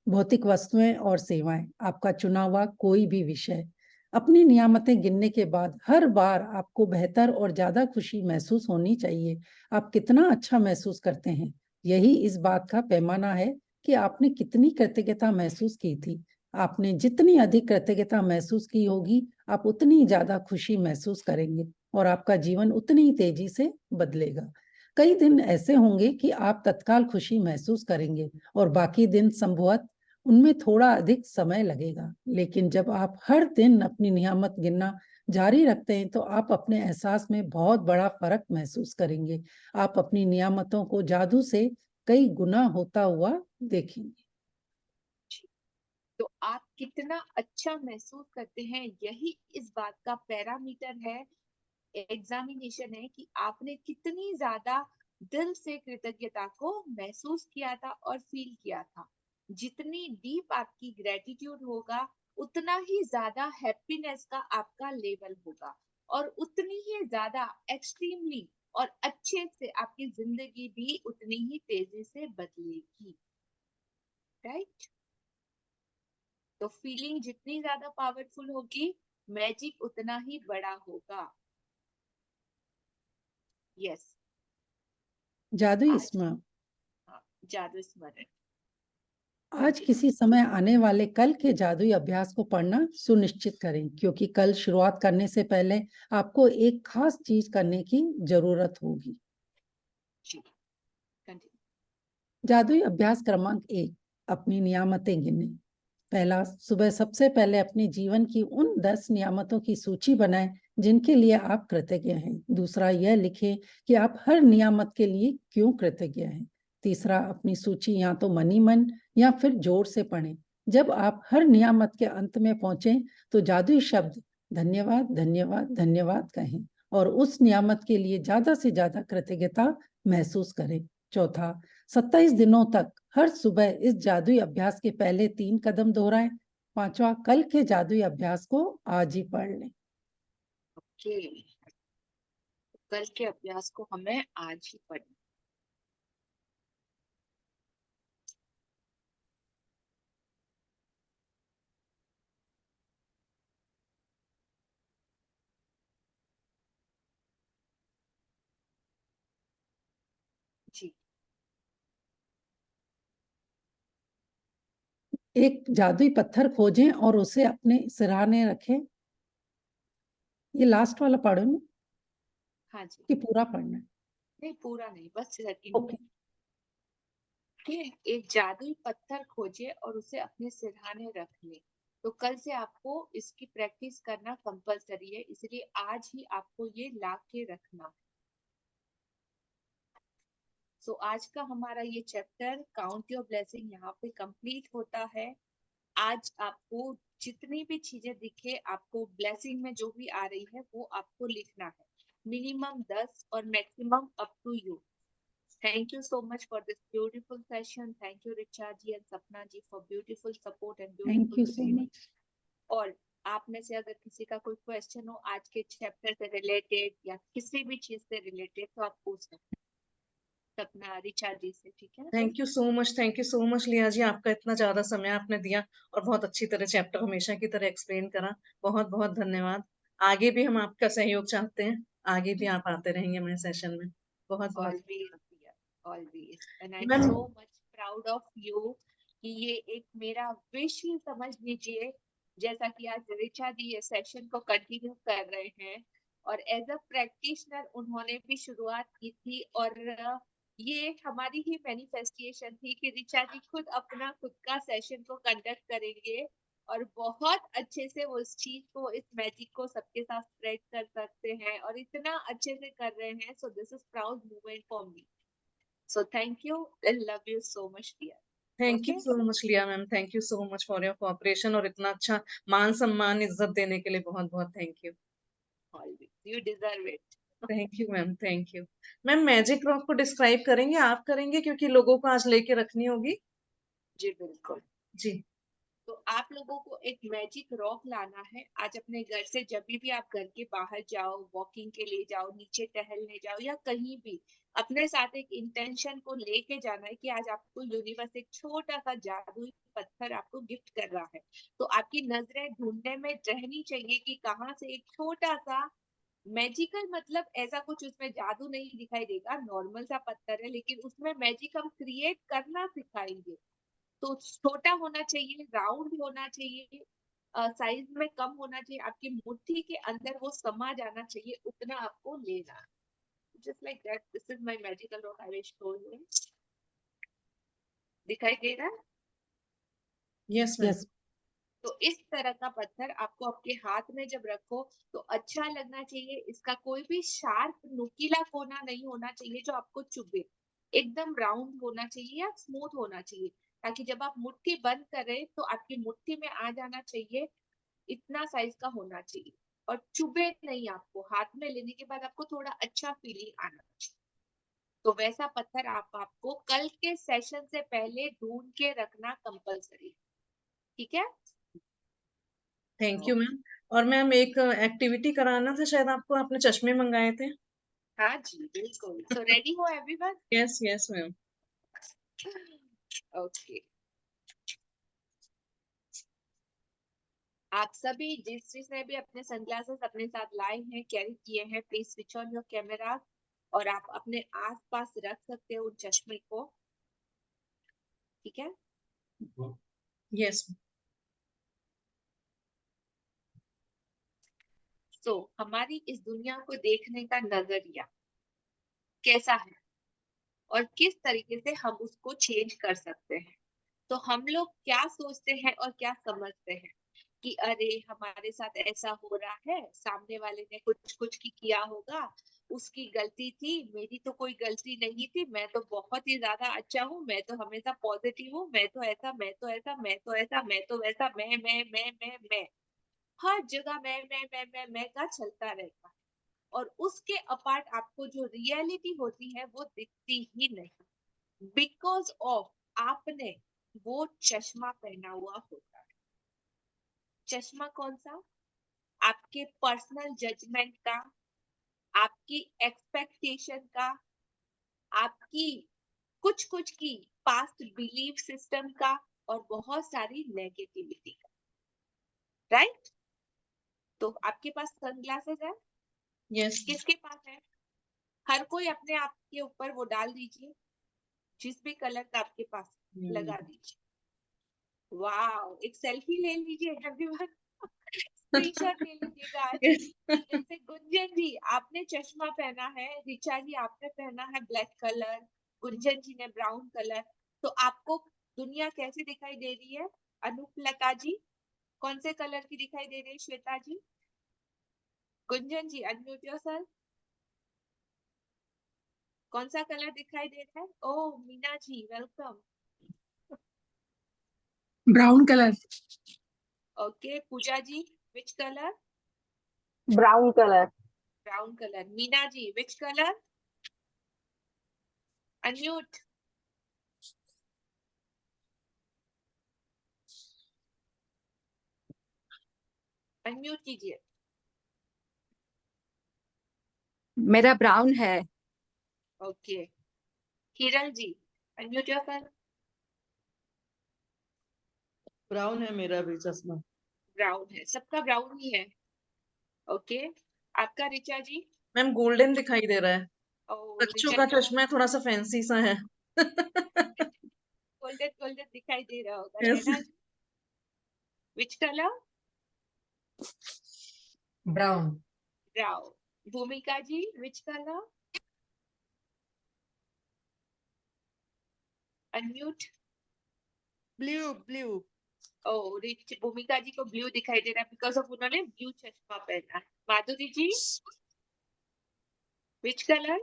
भौतिक वस्तुएं और सेवाएं। आपका चुना हुआ कोई भी विषय। अपनी नियामतें गिनने के बाद हर बार आपको बेहतर और ज्यादा खुशी महसूस होनी चाहिए। आप कितना अच्छा महसूस करते हैं, यही इस बात का पैमाना है कि आपने कितनी कृतज्ञता महसूस की थी। आपने जितनी अधिक कृतज्ञता महसूस की होगी, आप उतनी ज्यादा खुशी महसूस करेंगे और आपका जीवन उतनी तेजी से बदलेगा। कई दिन ऐसे होंगे कि आप तत्काल खुशी महसूस करेंगे और बाकी दिन संभवतः उनमें थोड़ा अधिक समय लगेगा। लेकिन जब आप हर दिन अपनी नियामत गिनना जारी रखते हैं तो आप अपने एहसास में बहुत बड़ा फर्क महसूस करेंगे। आप अपनी नियामतों को जादू से कई गुना होता हुआ देखेंगे। तो आप कितना अच्छा महसूस करते हैं, यही इस बात का पैरामीटर है एग्जामिनेशन है कि आपने कितनी ज्यादा दिल से कृतज्ञता को महसूस किया था और फील किया था। जितनी डीप आपकी ग्रेटिट्यूड होगा, उतना ही ज्यादा हैप्पीनेस का आपका लेवल होगा और उतनी ही ज्यादा एक्सट्रीमली और अच्छे से आपकी जिंदगी भी उतनी ही तेजी से बदलेगी। राइट? तो फीलिंग जितनी ज्यादा पावरफुल होगी, मैजिक उतना ही बड़ा होगा। यस। जादुई आज स्मरण। जादू स्मरण। आज किसी समय आने वाले कल के जादुई अभ्यास को पढ़ना सुनिश्चित करें, क्योंकि कल शुरुआत करने से पहले आपको एक खास चीज करने की जरूरत होगी। जी, कंटिन्यू। जादुई अभ्यास क्रमांक 1, अपनी नियामतें गिनें। पहला, सुबह सबसे पहले अपने जीवन की उन 10 नियामतों की सूची बनाएं जिनके लिए आप कृतज्ञ हैं। दूसरा, यह लिखें कि आप हर नियामत के लिए क्यों कृतज्ञ हैं। तीसरा, अपनी सूची या तो मनी मन या फिर जोर से पढ़ें। जब आप हर नियामत के अंत में पहुंचे तो जादुई शब्द धन्यवाद धन्यवाद धन्यवाद कहें और उस नियामत के लिए ज्यादा से ज्यादा कृतज्ञता महसूस करें। चौथा, 27 दिनों तक हर सुबह इस जादुई अभ्यास के पहले 3 कदम दोहराएं। पांचवा, कल के जादुई अभ्यास को आज ही पढ़ लें। ओके, कल के अभ्यास को हमें आज ही पढ़ना। जी, एक जादुई पत्थर खोजें और उसे अपने सिरहाने रखें। ये लास्ट वाला पढ़ो ना हाँ जी। कि पूरा पढ़ना है? नहीं, पूरा नहीं, बस ओके। ठीक है। एक जादुई पत्थर खोजे और उसे अपने सिरहाने रख ले। तो कल से आपको इसकी प्रैक्टिस करना कंपलसरी है, इसलिए आज ही आपको ये ला के रखना। सो आज का हमारा ये चैप्टर काउंट योर ब्लेसिंग यहाँ पे कंप्लीट होता है। आज आपको जितनी भी चीजें दिखे, आपको ब्लेसिंग में जो भी आ रही है वो आपको लिखना है। मिनिमम 10 और maximum up to you. Thank you so much for this beautiful session. Thank you, Richa ji and Sapna ji, for beautiful support and thank beautiful you so listening. Much. और आप में से अगर किसी का कोई क्वेश्चन हो आज के चैप्टर से रिलेटेड या किसी भी चीज से रिलेटेड, तो आप पूछ सकते हैं सपना रिचा जी से। ठीक है? Thank you so much, thank you so much लिया जी। आपका इतना ज्यादा समय आपने दिया और बहुत अच्छी तरह चैप्टर हमेशा की तरह एक्सप्लेन करा। बहुत बहुत धन्यवाद। आगे भी हम आपका सहयोग चाहते हैं, आगे भी आप आते रहेंगे हमारे सेशन में। बहुत बहुत Always, dear, always. And I'm ma'am. so much proud of you कि ये एक मेरा विश ही समझ लीजिए। जैसा कि आज रिचा जी ये सेशन को कंटिन्यू कर रहे हैं और एज अ प्रैक्टिशनर उन्होंने भी शुरुआत की थी, और ये हमारी ही मैनिफेस्टेशन थी कि रिचा जी खुद का सेशन को कंडक्ट करेंगे और बहुत अच्छे से वो इस चीज को, इस मैजिक को सबके साथ स्प्रेड कर सकते हैं और इतना अच्छे से कर रहे हैं। So this is proud moment for me. So thank you and love you so much dear. Thank you okay, so much Liya ma'am, thank you so much for your cooperation और इतना अच्छा मान सम्मान इज्जत देने के लिए बहुत बहुत thank you. Always you deserve it. Thank you ma'am, thank you. Ma'am magic rock को डिस्क्राइब करेंगे, आप करेंगे क्योंकि लोगों को आज लेके रखनी होगी। जी बिल्कुल। जी। तो आप लोगों को एक मैजिक रॉक लाना है। आज अपने घर से जब भी आप घर के बाहर जाओ, वॉकिंग के लिए जाओ, नीचे टहलने जाओ या कहीं भी, अपने साथ एक इंटेंशन को लेके जाना है कि आज आपको यूनिवर्स एक छोटा सा जादुई पत्थर आपको गिफ्ट कर रहा है। तो आपकी नजरें ढूंढने में रहनी चाहिए कि कहाँ से एक छोटा सा मैजिकल, मतलब ऐसा कुछ उसमें जादू नहीं दिखाई देगा, नॉर्मल सा पत्थर है, लेकिन उसमें मैजिक हम क्रिएट करना सिखाएंगे। तो छोटा होना चाहिए, राउंड होना चाहिए, साइज में कम होना चाहिए, आपकी मुट्ठी के अंदर वो समा जाना चाहिए, उतना आपको लेना है। Just like that, this is my magical rock, I will show you. दिखाई दे रहा है? Yes ma'am. यस। तो इस तरह का पत्थर आपको आपके हाथ में जब रखो तो अच्छा लगना चाहिए। इसका कोई भी शार्प नुकीला कोना नहीं होना चाहिए जो आपको चुभे। एकदम राउंड होना चाहिए या स्मूथ होना चाहिए, ताकि जब आप मुट्ठी बंद करें तो आपकी मुट्ठी में आ जाना चाहिए, इतना साइज का होना चाहिए। और चुभे नहीं आपको, हाथ में लेने के बाद आपको थोड़ा अच्छा फीलिंग आना चाहिए। तो वैसा पत्थर आपको कल के सेशन से पहले ढूंढ के रखना कंपलसरी, ठीक है? Thank you ma'am. और मैम एक एक्टिविटी कराना था शायद आपको, आपने चश्मे मंगाए थे। हाँ जी बिल्कुल। सो रेडी हो everyone? Yes yes ma'am. Okay, आप सभी जिसने भी अपने सनग्लासेस अपने साथ लाए हैं, कैरी किए हैं, please switch on your camera और आप अपने आसपास रख सकते हो उन चश्मे को, ठीक है? यस। तो हमारी इस दुनिया को देखने का नजरिया कैसा है और किस तरीके से हम उसको चेंज कर सकते हैं। तो हम लोग क्या सोचते हैं और क्या समझते हैं कि अरे हमारे साथ ऐसा हो रहा है, सामने वाले ने कुछ कुछ किया होगा, उसकी गलती थी, मेरी तो कोई गलती नहीं थी, मैं तो बहुत ही ज्यादा अच्छा हूँ, मैं तो हमेशा पॉजिटिव हूँ, मैं तो ऐसा, मैं तो ऐसा, मैं तो ऐसा, मैं तो वैसा, मैं हर जगह मैं का चलता रहता है। और उसके अपार्ट आपको जो रियलिटी होती है वो दिखती ही नहीं, बिकॉज ऑफ आपने वो चश्मा पहना हुआ होता है। चश्मा कौन सा? आपके पर्सनल जजमेंट का, आपकी एक्सपेक्टेशन का, आपकी कुछ कुछ की पास्ट बिलीफ सिस्टम का और बहुत सारी नेगेटिविटी का, राइट? तो आपके पास सनग्लासेस है? यस। किसके पास है? हर कोई अपने आप के ऊपर वो डाल दीजिए, जिस भी कलर का आपके पास लगा दीजिए। वाओ, एक सेल्फी ले लीजिए एवरीवन, स्क्रीनशॉट ले लीजिएगा आज। जैसे गुंजन जी आपने चश्मा पहना है, रिचा जी आपने पहना है ब्लैक कलर, गुंजन जी ने ब्राउन कलर, तो आपको दुनिया कैसी दिखाई दे रही है? अनुप्लका जी कौन से कलर की दिखाई दे रही है? श्वेता जी, गुंजन जी अनम्यूट योरसेल्फ, कौन सा कलर दिखाई दे रहा है? Oh Meena ji welcome. Brown colour. Okay, Pooja ji which colour? Brown colour. Brown colour. Meena ji which colour? Unmute. Unmute कीजिए। मेरा ब्राउन है। Okay, Hiral ji unmute yourself. Brown है मेरा भी चश्मा। ब्राउन है, सबका ब्राउन ही है। ओके, आपका रिचा जी? मैम गोल्डन दिखाई दे रहा है। ओ बच्चों रिचा का जी चश्मा है, थोड़ा सा फैंसी सा है। गोल्डन गोल्डन दिखाई दे रहा होगा। Yes. Naina ji which colour? Brown. Brown. Bhumika ji which colour? Unmute. Blue blue. Oh rich, Bhumika ji को ब्लू दिखाई दे रहा है बिकॉज ऑफ उन्होंने ब्लू चश्मा पहना है। Madhuri ji which colour?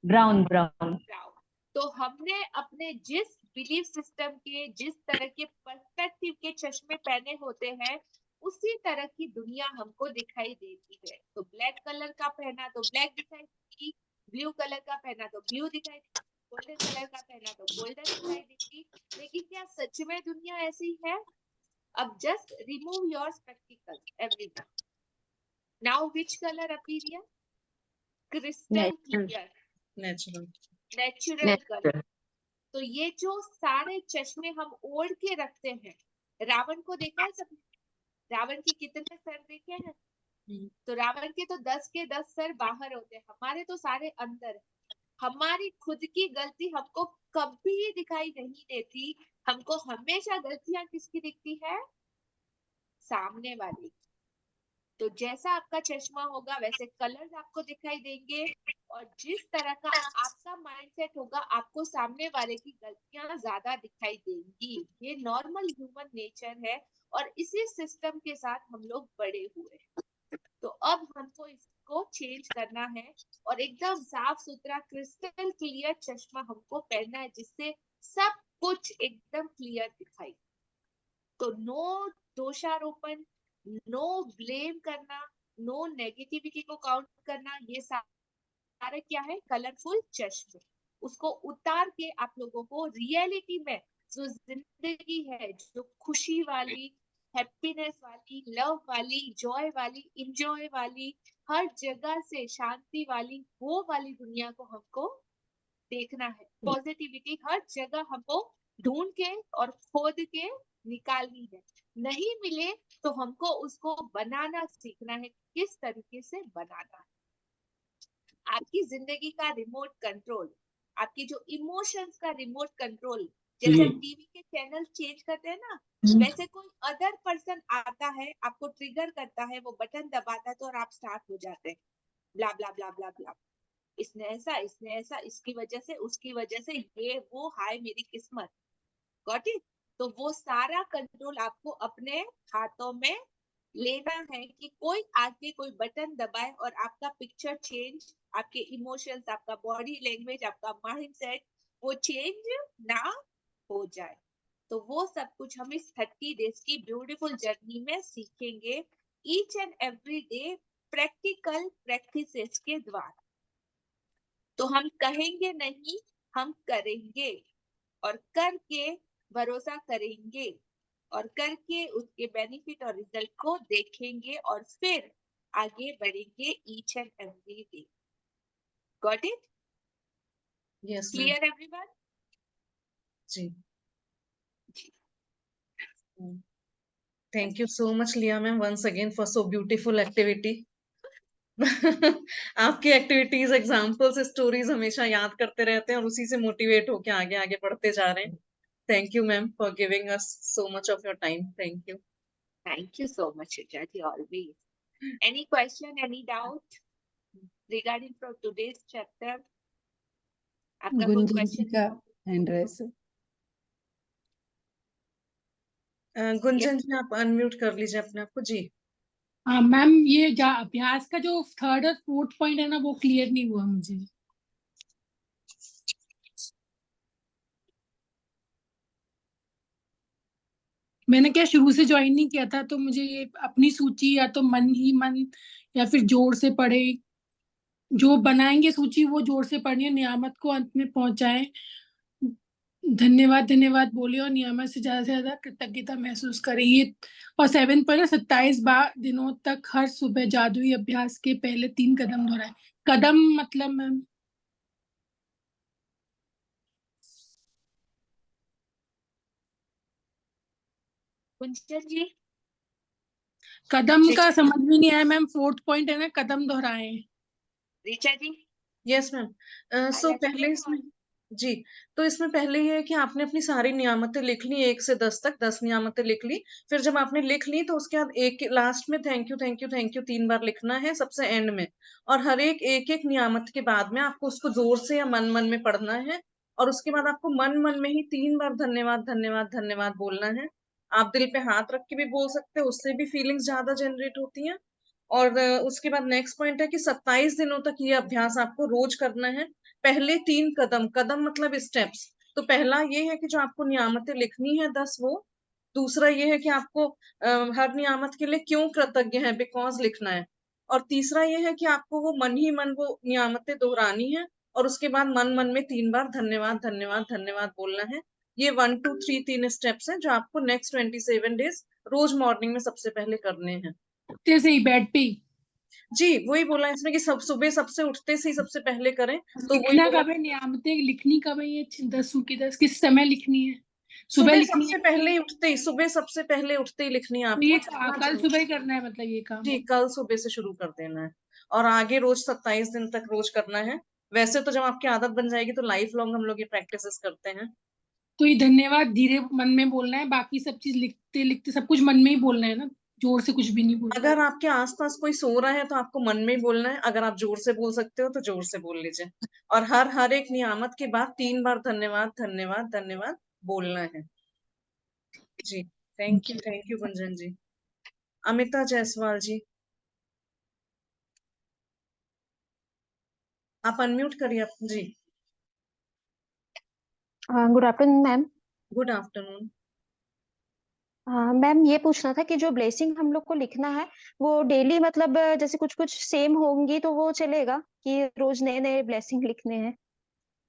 Brown brown. Brown. तो हमने अपने जिस बिलीफ सिस्टम के, जिस तरह के पर्सपेक्टिव के चश्मे पहने होते हैं, उसी तरह की दुनिया हमको दिखाई देती है। तो ब्लैक कलर का पहना तो ब्लैक दिखाई देगी, ब्लू कलर का पहना तो ब्लू दिखाई देगी, गोल्डन कलर का पहना तो गोल्डन दिखाई देगी। लेकिन क्या सच में दुनिया ऐसी है? अब just remove your spectacles everyone. Now which colour appear? Crystal clear, natural. Natural colour. तो ये जो सारे चश्मे हम ओढ़ के रखते हैं, रावण को देखा है सबने? रावण के कितने सर देखे हैं? तो रावण के तो 10 के 10 सर बाहर होते हैं, हमारे तो सारे अंदर है। हमारी खुद की गलती हमको कभी दिखाई नहीं देती, हमको हमेशा गलतियां किसकी दिखती है? सामने वाली। तो जैसा आपका चश्मा होगा वैसे कलर्स आपको दिखाई देंगे, और जिस तरह का आपका माइंडसेट होगा आपको सामने वाले की गलतियां ज्यादा दिखाई देंगी। ये नॉर्मल ह्यूमन नेचर है और इसी सिस्टम के साथ हम लोग बड़े हुए हैं। तो अब हमको इसको चेंज करना है और एकदम साफ सुथरा क्रिस्टल क्लियर चश्मा हमको पहनना है, जिससे सब कुछ एकदम क्लियर दिखाई। तो नो दोषारोपण, नो ब्लेम करना, नो नेगेटिविटी को काउंट करना, ये सारा क्या है, कलरफुल चश्मे। उसको उतार के आप लोगों को रियलिटी में जो जिंदगी है, जो खुशी वाली, हैप्पीनेस वाली, लव वाली, जॉय वाली, इंजॉय वाली, हर जगह से शांति वाली, वो वाली दुनिया को हमको देखना है। पॉजिटिविटी हर जगह हमको ढूंढ के और खोद के निकालनी है। नहीं मिले तो हमको उसको बनाना सीखना है, किस तरीके से बनाना है। आपकी जिंदगी का रिमोट कंट्रोल, आपकी जो इमोशंस का रिमोट कंट्रोल, जैसे हम टीवी के चैनल चेंज करते हैं ना, वैसे कोई अदर पर्सन आता है, आपको ट्रिगर करता है, वो बटन दबाता है तो और आप स्टार्ट हो जाते हैं, ब्ला ब्ला ब्ला ब्ला ब्ला, इसने ऐसा, इसकी वजह से, उसकी वजह से, ये वो, हाय मेरी किस्मत। Got it? तो वो सारा कंट्रोल आपको अपने हाथों में लेना है कि कोई आके कोई बटन दबाए और आपका पिक्चर चेंज, आपके इमोशंस, आपका बॉडी लैंग्वेज, आपका माइंडसेट वो चेंज ना हो जाए। तो वो सब कुछ हम इस 30 डेज की ब्यूटीफुल जर्नी में सीखेंगे, each and every day practical practices के द्वारा। तो हम कहेंगे नहीं, हम करेंगे, और करके भरोसा करेंगे, और करके उसके बेनिफिट और रिजल्ट को देखेंगे, और फिर आगे बढ़ेंगे each and every day. Got it? Yes ma'am. Clear everyone? जी, thank you so much Liya ma'am once again for so beautiful activity. आपकी एक्टिविटीज, एग्जांपल्स, स्टोरीज हमेशा याद करते रहते हैं और उसी से मोटिवेट होके आगे आगे बढ़ते जा रहे हैं। Thank you ma'am for giving us so much of your time. Thank you. Thank you so much, Shujati, always. Any question, any doubt regarding from today's chapter? आपका कोई गुंजन जी क्वेश्चन? का हैंड रेस है। गुंजन जी आप अनम्यूट कर लीजिए अपने आप को। जी हाँ मैम, ये अभ्यास का जो थर्ड और फोर्थ पॉइंट है ना, वो क्लियर नहीं हुआ मुझे। मैंने क्या शुरू से ज्वाइन नहीं किया था, तो मुझे ये अपनी सूची या तो मन ही मन या फिर जोर से पढ़े, जो बनाएंगे सूची वो जोर से पढ़नी है, नियामत को अंत में पहुंचाएं, धन्यवाद धन्यवाद बोले और नियामत से ज्यादा कृतज्ञता महसूस करें। ये और 7 पर 27 दिनों तक हर सुबह जादुई अभ्यास के पहले 3 कदम दोहराए। कदम मतलब मैम कुंजन जी? कदम का समझ में नहीं आया मैम। फोर्थ पॉइंट है ना, कदम दोहराए। Richa ji? Yes ma'am. So पहले इसमें जी, तो इसमें पहले ये है कि आपने अपनी सारी नियामतें लिख ली, 1 से 10 तक 10 नियामतें लिख ली। फिर जब आपने लिख ली तो उसके बाद एक लास्ट में thank you thank you thank you 3 बार लिखना है सबसे एंड में, और हर एक एक नियामत के बाद में आपको उसको जोर से या मन मन में पढ़ना है, और उसके बाद आपको मन मन में ही 3 बार धन्यवाद धन्यवाद धन्यवाद बोलना है। आप दिल पे हाथ रख के भी बोल सकते हो, उससे भी फीलिंग्स ज्यादा जनरेट होती हैं। और उसके बाद नेक्स्ट पॉइंट है कि 27 दिनों तक ये अभ्यास आपको रोज करना है। पहले 3 कदम, कदम मतलब स्टेप्स, तो पहला ये है कि जो आपको नियामतें लिखनी है 10 वो। दूसरा ये है कि आपको हर नियामत के लिए क्यों कृतज्ञ है, बिकॉज लिखना है। और तीसरा ये है कि आपको वो मन ही मन वो नियामतें दोहरानी है, और उसके बाद मन मन में 3 बार धन्यवाद धन्यवाद धन्यवाद बोलना है। ये 1 2 3 3 स्टेप्स हैं जो आपको नेक्स्ट 27 डेज रोज मॉर्निंग में सबसे पहले करने हैं। जैसे ही बेड पे ही जी वही बोला इसमें कि सब सुबह सबसे उठते से ही सबसे पहले करें, तो वही लिखना बोला। कब है, नियामतें लिखनी कब है, ये 10 की 10 किस समय लिखनी है? सुबह सुबह लिखनी सबसे है? पहले ही उठते ही, सुबह सबसे पहले उठते ही लिखनी है तो आपको, ये जितना कल जल्दी। सुबह ही करना है मतलब ये काम? जी कल सुबह से शुरू कर देना है, और आगे रोज 27 दिन तक रोज करना है। वैसे तो जब आपकी आदत बन जाएगी तो लाइफ लॉन्ग हम लोग ये प्रैक्टिसेस करते हैं। तो ये धन्यवाद धीरे मन में बोलना है, बाकी सब चीज लिखते लिखते सब कुछ मन में ही बोलना है ना, जोर से कुछ भी नहीं बोलना। अगर आपके आसपास कोई सो रहा है तो आपको मन में ही बोलना है, अगर आप जोर से बोल सकते हो तो जोर से बोल लीजिए। और हर हर एक नियामत के बाद 3 बार धन्यवाद धन्यवाद धन्यवाद बोलना है। जी थैंक यू गुंजन जी। अमिता जायसवाल जी, आप अनम्यूट करिए जी। Good afternoon ma'am. Good afternoon. Ma'am ये पूछना था कि जो ब्लेसिंग हम लोग को लिखना है वो डेली मतलब जैसे कुछ कुछ सेम होंगी तो वो चलेगा कि रोज नए नए ब्लेसिंग लिखने हैं?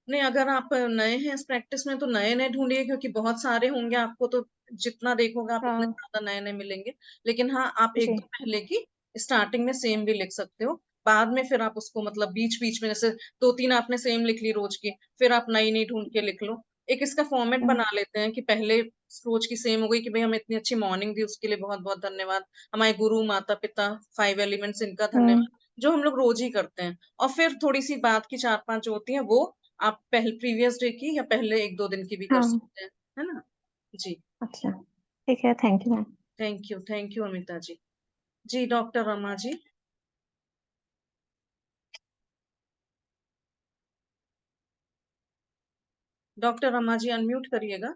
नहीं, अगर आप नए हैं इस प्रैक्टिस में तो नए नए ढूंढिए, क्योंकि बहुत सारे होंगे आपको, तो जितना देखोगे आप उतने हाँ ज्यादा नए नए मिलेंगे। लेकिन हाँ, आप एक जी। दो पहले की स्टार्टिंग में सेम भी लिख सकते हो। बाद में फिर आप उसको मतलब बीच बीच में, जैसे दो तीन आपने सेम लिख ली रोज की, फिर आप नई नई ढूंढ के लिख लो। एक इसका फॉर्मेट बना लेते हैं कि पहले रोज की सेम हो गई कि भाई हमें इतनी अच्छी मॉर्निंग दी, उसके लिए बहुत बहुत धन्यवाद। हमारे गुरु माता पिता 5 एलिमेंट्स, इनका हम्म। धन्यवाद, जो हम लोग रोज ही करते हैं। और फिर थोड़ी सी बाद की 4-5 जो होती है वो आप पहले प्रीवियस डे की या पहले 1-2 दिन की भी कर हाँ सकते हैं, है ना? जी। अच्छा ठीक है, thank you ma'am. Thank you Amita ji. जी doctor Rama ji. Doctor Rama ji unmute करिएगा।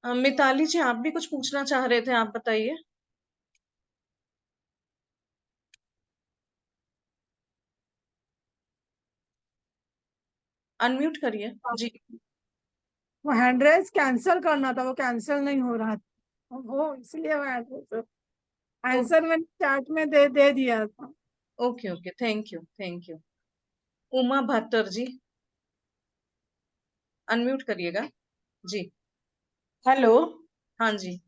मिताली जी, आप भी कुछ पूछना चाह रहे थे, आप बताइए। अनम्यूट करिए जी। वो हैंड रेज कैंसिल करना था, वो कैंसिल नहीं हो रहा था, वो इसलिए वो आंसर मैंने चैट में दे दिया था। Okay okay, thank you. Uma Bhattar ji, unmute करिएगा जी। हेलो। हाँ जी,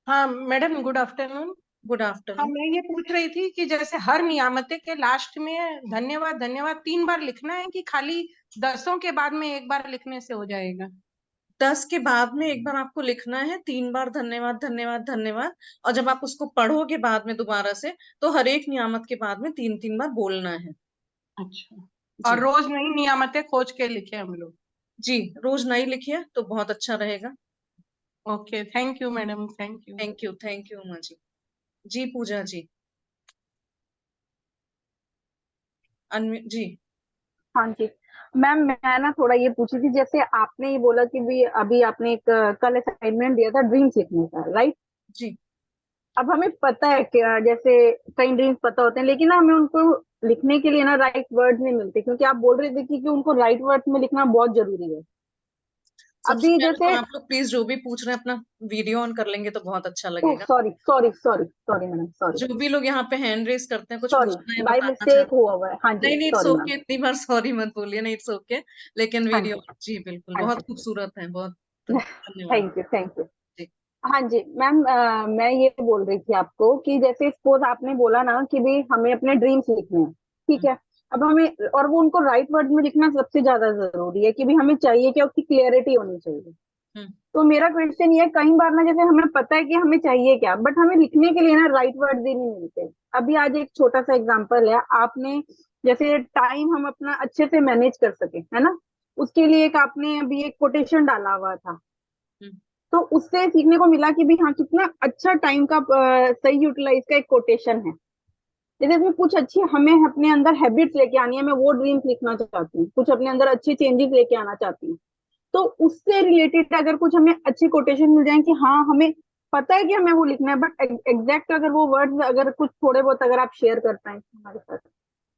हाँ मैडम, गुड आफ्टरनून। गुड हाँ, आफ्टरनून। मैं ये पूछ रही थी कि जैसे हर नियामते के लास्ट में धन्यवाद धन्यवाद 3 बार लिखना है कि खाली 10 के बाद में एक बार लिखने से हो जाएगा? 10 के बाद में एक बार आपको लिखना है 3 बार धन्यवाद धन्यवाद धन्यवाद। और जब आप उसको पढ़ोगे बाद में दोबारा से, तो हर एक नियामत के बाद में 3-3 बार बोलना है। अच्छा। जी और रोज नई नियामतें खोज के लिखे हम लोग? जी, रोज नई लिखिए तो बहुत अच्छा रहेगा। Okay, thank you madam, thank you. Thank you Uma ji. जी पूजा जी, जी। हाँ जी मैम, मैं ना थोड़ा ये पूछी थी, जैसे आपने ये बोला कि भी अभी आपने एक कल असाइनमेंट दिया था ड्रीम्स लिखने का, राइट? जी अब हमें पता है कि जैसे कई ड्रीम्स पता होते हैं, लेकिन ना हमें उनको लिखने के लिए ना राइट वर्ड्स नहीं मिलते, क्योंकि आप बोल रहे थे कि उनको राइट वर्ड्स में लिखना बहुत जरूरी है। सबसे अभी पहले तो जैसे, आप लोग प्लीज जो भी पूछ रहे हैं अपना वीडियो ऑन कर लेंगे तो बहुत अच्छा लगेगा। Sorry sorry sorry sorry madam, sorry जो भी लोग यहाँ पे हैंड रेस करते हैं, कुछ सॉरी, पूछना या बाय बताना मिस्टेक चाहते हुआ हुआ है। हाँ हैं। जी, नहीं नहीं, इट्स सॉरी मैम। ओके, इतनी बार सॉरी मत बोलिए, नहीं इट्स ओके। लेकिन हाँ वीडियो, जी, जी बिल्कुल, हाँ बहुत जी, खूबसूरत है, बहुत धन्यवाद। Thank you thank you. जी हाँ जी मैम, मैं ये बोल रही थी आपको कि जैसे सपोज आपने बोला ना कि भाई हमें अपने ड्रीम्स लिखने हैं, ठीक है? अब हमें, और वो उनको राइट वर्ड में लिखना सबसे ज्यादा जरूरी है कि भाई हमें चाहिए क्या, उसकी क्लियरिटी होनी चाहिए। हम्म, तो मेरा क्वेश्चन ये है, कई बार ना जैसे हमें पता है कि हमें चाहिए क्या, बट हमें लिखने के लिए ना राइट वर्ड ही नहीं मिलते। अभी आज एक छोटा सा एग्जांपल है, आपने जैसे टाइम हम अपना अच्छे से मैनेज कर सके, है ना, उसके लिए एक आपने अभी एक कोटेशन डाला हुआ था। हम्म, तो उससे सीखने को मिला कि भी हाँ, कितना अच्छा टाइम का सही यूटिलाइज का एक कोटेशन है। जैसे इसमें कुछ अच्छी हमें अपने अंदर हैबिट्स लेके आनी है, मैं वो ड्रीम्स लिखना चाहती हूँ, कुछ अपने अंदर अच्छे चेंजेस लेके आना चाहती हूँ। तो उससे रिलेटेड अगर कुछ हमें अच्छे कोटेशन मिल जाए कि हाँ हमें पता है कि हमें वो लिखना है, बट एग्जैक्ट अगर वो वर्ड्स अगर कुछ थोड़े बहुत अगर आप शेयर कर पाए हमारे साथ।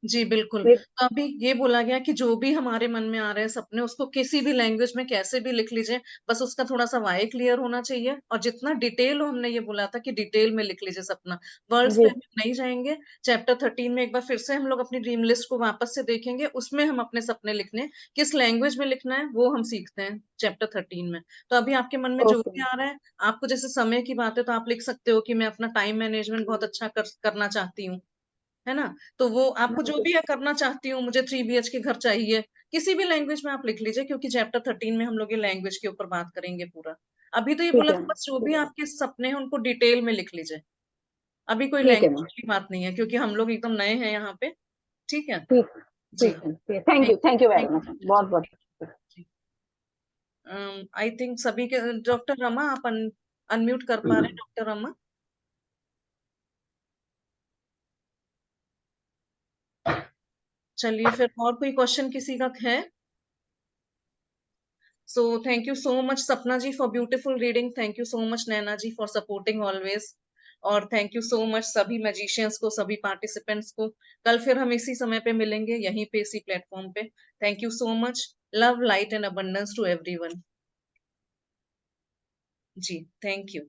जी बिल्कुल। तो अभी ये बोला गया कि जो भी हमारे मन में आ रहे हैं सपने, उसको किसी भी लैंग्वेज में कैसे भी लिख लीजिए, बस उसका थोड़ा सा वाई क्लियर होना चाहिए। और जितना डिटेल हो, हमने ये बोला था कि डिटेल में लिख लीजिए सपना। वर्ड्स पे जी हम नहीं जाएंगे। चैप्टर 13 में एक बार फिर से हम लोग अपनी ड्रीम लिस्ट को वापस से देखेंगे, उसमें हम अपने सपने लिखने, किस लैंग्वेज में लिखना है वो हम सीखते हैं चैप्टर 13 में। तो अभी आपके मन में जो ओके भी आ रहा है, आपको जैसे समय की बात है तो आप लिख सकते हो कि मैं अपना टाइम मैनेजमेंट बहुत अच्छा करना चाहती हूँ, है ना? तो वो आपको जो भी करना चाहती हूँ, मुझे 3 BHK घर चाहिए, किसी भी लैंग्वेज में आप लिख लीजिए, क्योंकि चैप्टर 13 में हम लोग ये लैंग्वेज के ऊपर बात करेंगे पूरा। अभी तो ये ठीक बोला है था मैम, बस जो भी आपके सपने हैं उनको डिटेल में लिख लीजिए। अभी कोई ठीक है लैंग्वेज मैम, की बात नहीं है, क्योंकि हम लोग एकदम नए हैं यहाँ पे। ठीक है ठीक जी। ठीक है, thank you very thank much, you बहुत बहुत। जी। आई थिंक सभी के, डॉक्टर रमा आप अनम्यूट कर पा रहे हैं, डॉक्टर रमा? चलिए फिर, और कोई क्वेश्चन किसी का है? So thank you so much Sapna ji for beautiful reading. Thank you so much Naina ji for supporting always. और थैंक यू सो मच सभी मैजिशियंस को, सभी पार्टिसिपेंट्स को। कल फिर हम इसी समय पे मिलेंगे, यहीं पे, इसी प्लेटफॉर्म पे। Thank you so much. Love, light and abundance to everyone. जी, थैंक यू।